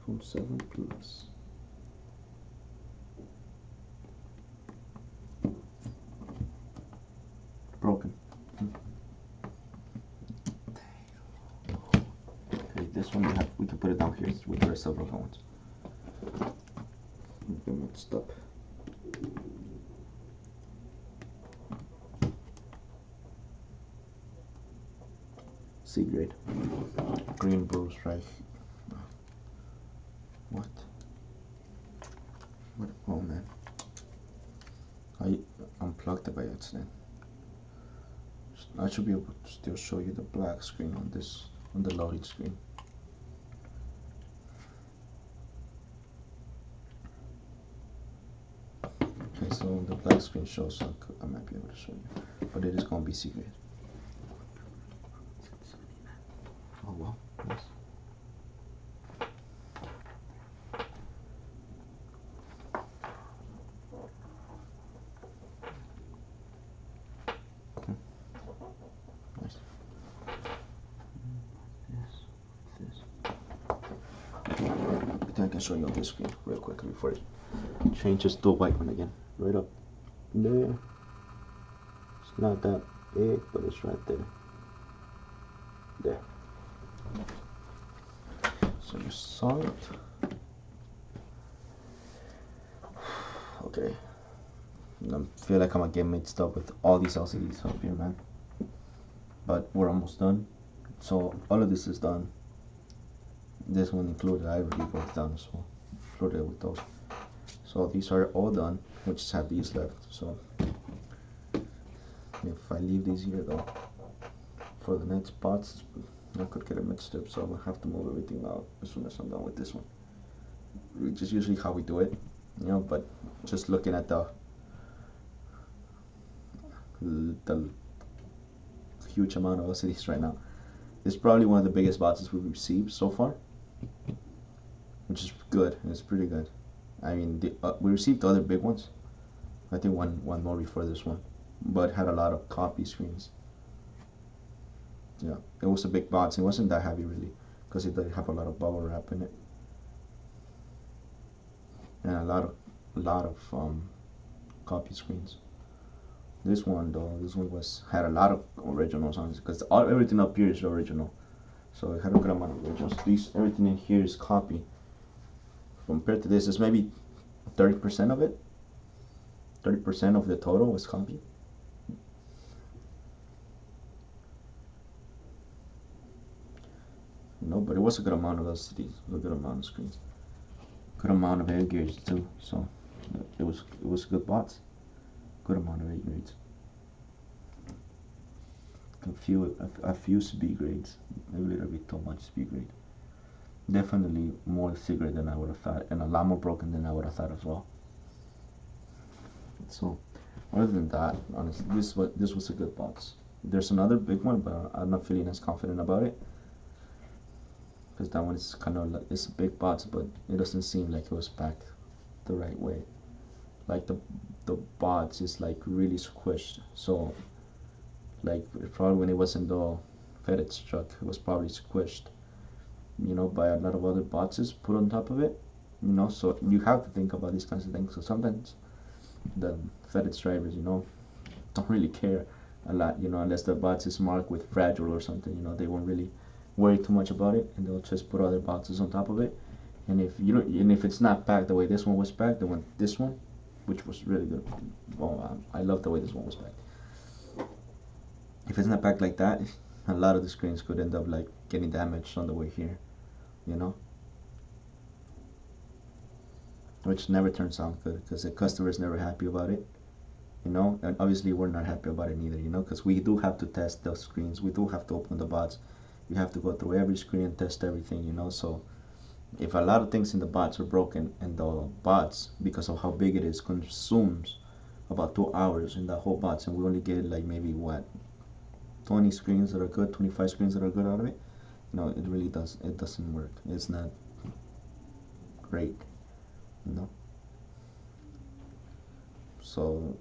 From 7 plus. Broken. Okay, this one we can put it down here with the rest of the broken ones. Get mixed up. C grade. Green bruise right. What? Oh man. I unplugged it by accident. I should be able to still show you the black screen on the loading screen. Okay, so the black screen shows, I might be able to show you, but it is going to be secret. Oh well, yes. Okay. Nice. I can show you on this screen real quickly before it changes to a white one again. Right up there. It's not that big, but it's right there. There. So you saw it. Okay. I feel like I'm gonna get mixed up with all these LCDs up here, man. But we're almost done. So all of this is done. This one included, I already broke down as well. Included with those. So these are all done. We just have these left. So if I leave these here though, for the next parts, I could get it mixed up. So I'm gonna have to move everything out as soon as I'm done with this one. Which is usually how we do it, you know. But just looking at the huge amount of LCDs right now, it's probably one of the biggest boxes we've received so far, which is good. It's pretty good. I mean, we received other big ones. I think one more before this one, but had a lot of copy screens. Yeah, it was a big box. It wasn't that heavy really, because it did have a lot of bubble wrap in it, and a lot of copy screens. This one though, had a lot of originals on it, because everything up here is original. So it had a good amount of originals. Everything in here is copy. Compared to this, it's maybe 30% of it. 30% of the total was copy. No, but it was a good amount of LCDs, a good amount of screens, good amount of A grades too. So it was a good box, good amount of A grades. A few B grades, maybe a little bit too much B grade. Definitely more cigarette than I would have thought, and a lot more broken than I would have thought as well. So, other than that, honestly, this was a good box. There's another big one, but I'm not feeling as confident about it, because that one is kind of like, it's a big box, but it doesn't seem like it was packed the right way. Like the box is like really squished. So, like probably when it was in the FedEx truck, it was probably squished, you know, by a lot of other boxes put on top of it, you know. So you have to think about these kinds of things. So sometimes the FedEx drivers, you know, don't really care a lot, you know, unless the box is marked with fragile or something, you know. They won't really worry too much about it, and they'll just put other boxes on top of it. And if it's not packed the way this one was packed, this one, which was really good. Well, I love the way this one was packed. If it's not packed like that, a lot of the screens could end up like getting damaged on the way here, you know, which never turns out good, because the customer is never happy about it, you know, and obviously we're not happy about it either, you know, because we do have to test those screens, we do have to open the bots, we have to go through every screen and test everything, you know. So if a lot of things in the bots are broken, and the bots, because of how big it is, consumes about 2 hours in the whole bots, and we only get like maybe what, 20 screens that are good, 25 screens that are good out of it, you know, it doesn't work, it's not great, you know. So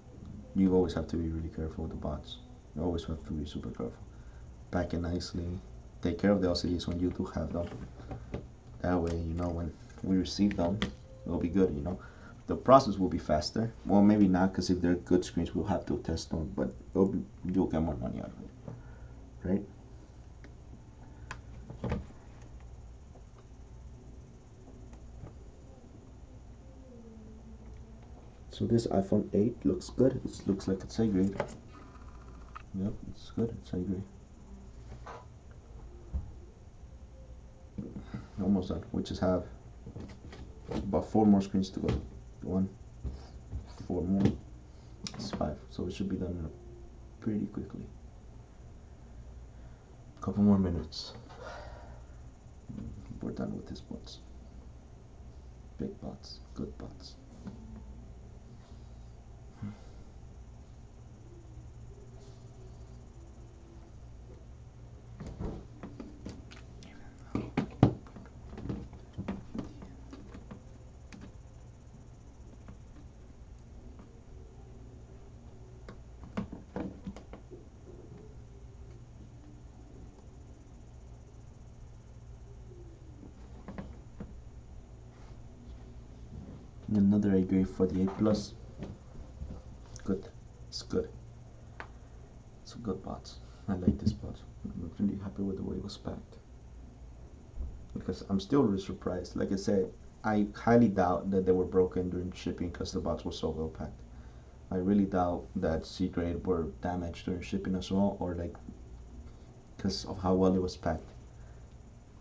you always have to be really careful with the bots. You always have to be super careful. Pack it nicely. Take care of the LCDs when you do have them. That way, you know, when we receive them, it'll be good, you know. The process will be faster. Well, maybe not, because if they're good screens, we'll have to test them, but you'll get more money out of it, right? So this iPhone 8 looks good. It looks like it's A grade. Yep, it's good. It's A grade. Almost done. We just have about 4 more screens to go. 1, 4 more. It's 5. So it should be done pretty quickly. Couple more minutes. We're done with these bots. Big bots. Good bots. Another A grade for the 8 Plus. Good. It's good. It's a good bot. I like this bot. I'm really happy with the way it was packed. Because I'm still really surprised. Like I said, I highly doubt that they were broken during shipping because the bots were so well packed. I really doubt that C grade were damaged during shipping as well, or like because of how well it was packed.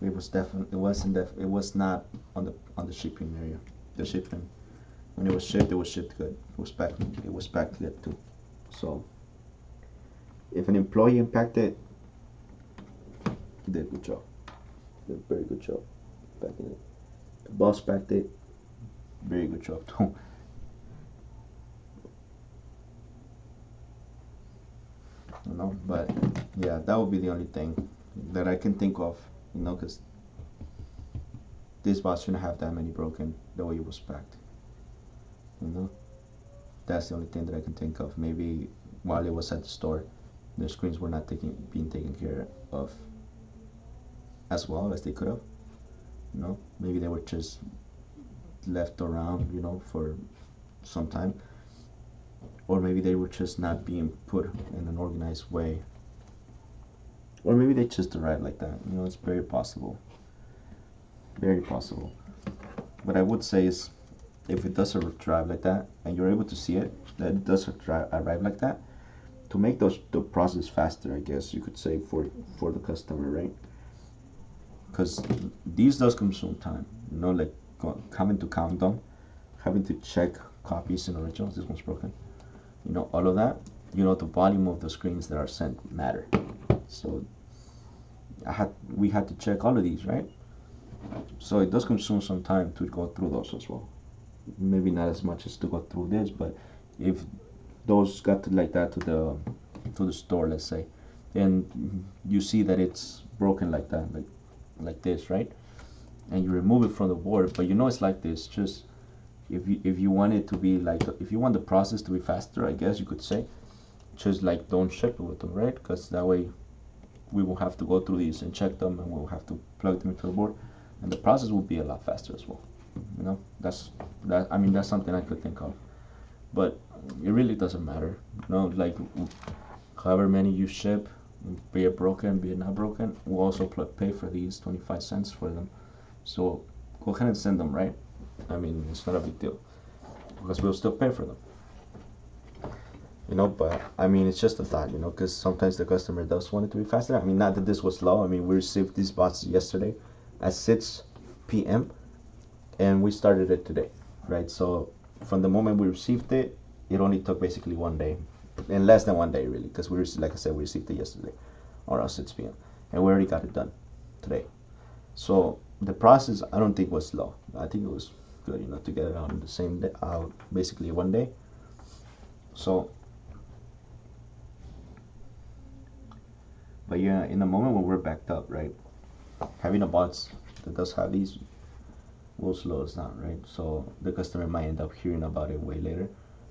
It was definitely, it was not on the shipping area. The shipping, when it was shipped good. It was packed good too. So if an employee packed it, he did a good job. He did a very good job packing it. The boss packed it, very good job too. You know, but yeah, that would be the only thing that I can think of, you know, because this box shouldn't have that many broken the way it was packed, you know. That's the only thing that I can think of. Maybe while it was at the store, the screens were not being taken care of as well as they could have, you know. Maybe they were just left around, you know, for some time, or maybe they were just not being put in an organized way, or maybe they just arrived like that, you know. It's very possible, very possible. What I would say is, if it does arrive like that and you're able to see it, that it does arrive like that, to make the process faster, I guess you could say, for the customer, right? Because these does consume time, you know, like having to count them, having to check copies and originals. This one's broken, you know, all of that. You know, the volume of the screens that are sent matter. So we had to check all of these, right? So it does consume some time to go through those as well. Maybe not as much as to go through this, but if those got to like that to the store, let's say, and you see that it's broken like that, like this, right? And you remove it from the board, but you know it's like this. Just if you want it to be like, if you want the process to be faster, I guess you could say, just like don't ship it with them, right? Because that way we will have to go through these and check them, and we'll have to plug them into the board, and the process will be a lot faster as well. You know, I mean, that's something I could think of, but it really doesn't matter. You know, like however many you ship, be it broken, be it not broken, we'll also pay for these 25 cents for them. So go ahead and send them, right? I mean, it's not a big deal because we'll still pay for them. You know, but I mean, it's just a thought, you know, because sometimes the customer does want it to be faster. I mean, not that this was slow. I mean, we received these bots yesterday at 6 p.m. and we started it today, right? So from the moment we received it, it only took basically 1 day, and less than 1 day really, because like I said, we received it yesterday around 6 p.m. and we already got it done today. So the process I don't think was slow. I think it was good, to get it out on the same day, basically 1 day. So, but yeah, in the moment when we're backed up, right, having a bots that does have these will slow us down, right? So the customer might end up hearing about it way later,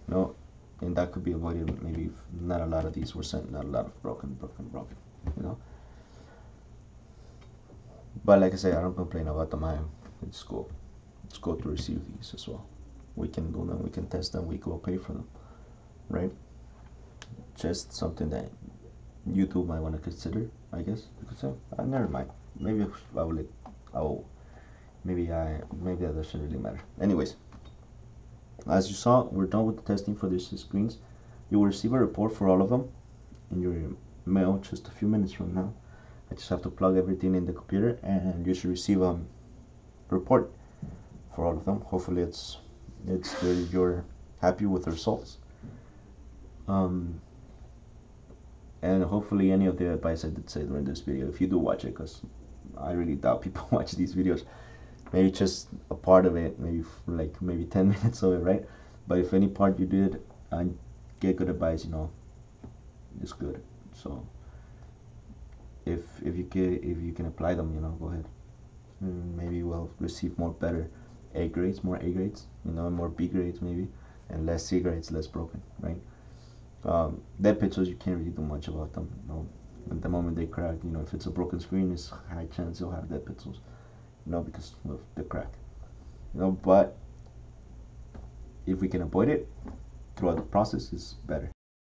and that could be avoided. Maybe if not a lot of these were sent, not a lot of broken, you know. But like I say, I don't complain about the mail. It's cool. It's cool to receive these as well. We can do them, we can test them, we go pay for them, right? Just something that YouTube might want to consider, I guess you could say. Never mind. Maybe I will. I will. Maybe that doesn't really matter. Anyways, as you saw, we're done with the testing for these screens. You will receive a report for all of them in your mail just a few minutes from now. I just have to plug everything in the computer, and you should receive a report for all of them. Hopefully, it's good. You're happy with the results. And hopefully any of the advice I did say during this video, if you do watch it, because I really doubt people watch these videos, maybe just a part of it, maybe 10 minutes of it, right? But if any part you did and get good advice, it's good. So if you can apply them, go ahead. Maybe we'll receive more A grades, and more B grades maybe, and less C grades, less broken, right? Dead pixels, you can't really do much about them. At the moment they crack, if it's a broken screen, it's a high chance you'll have dead pixels, because of the crack. But if we can avoid it throughout the process, it's better.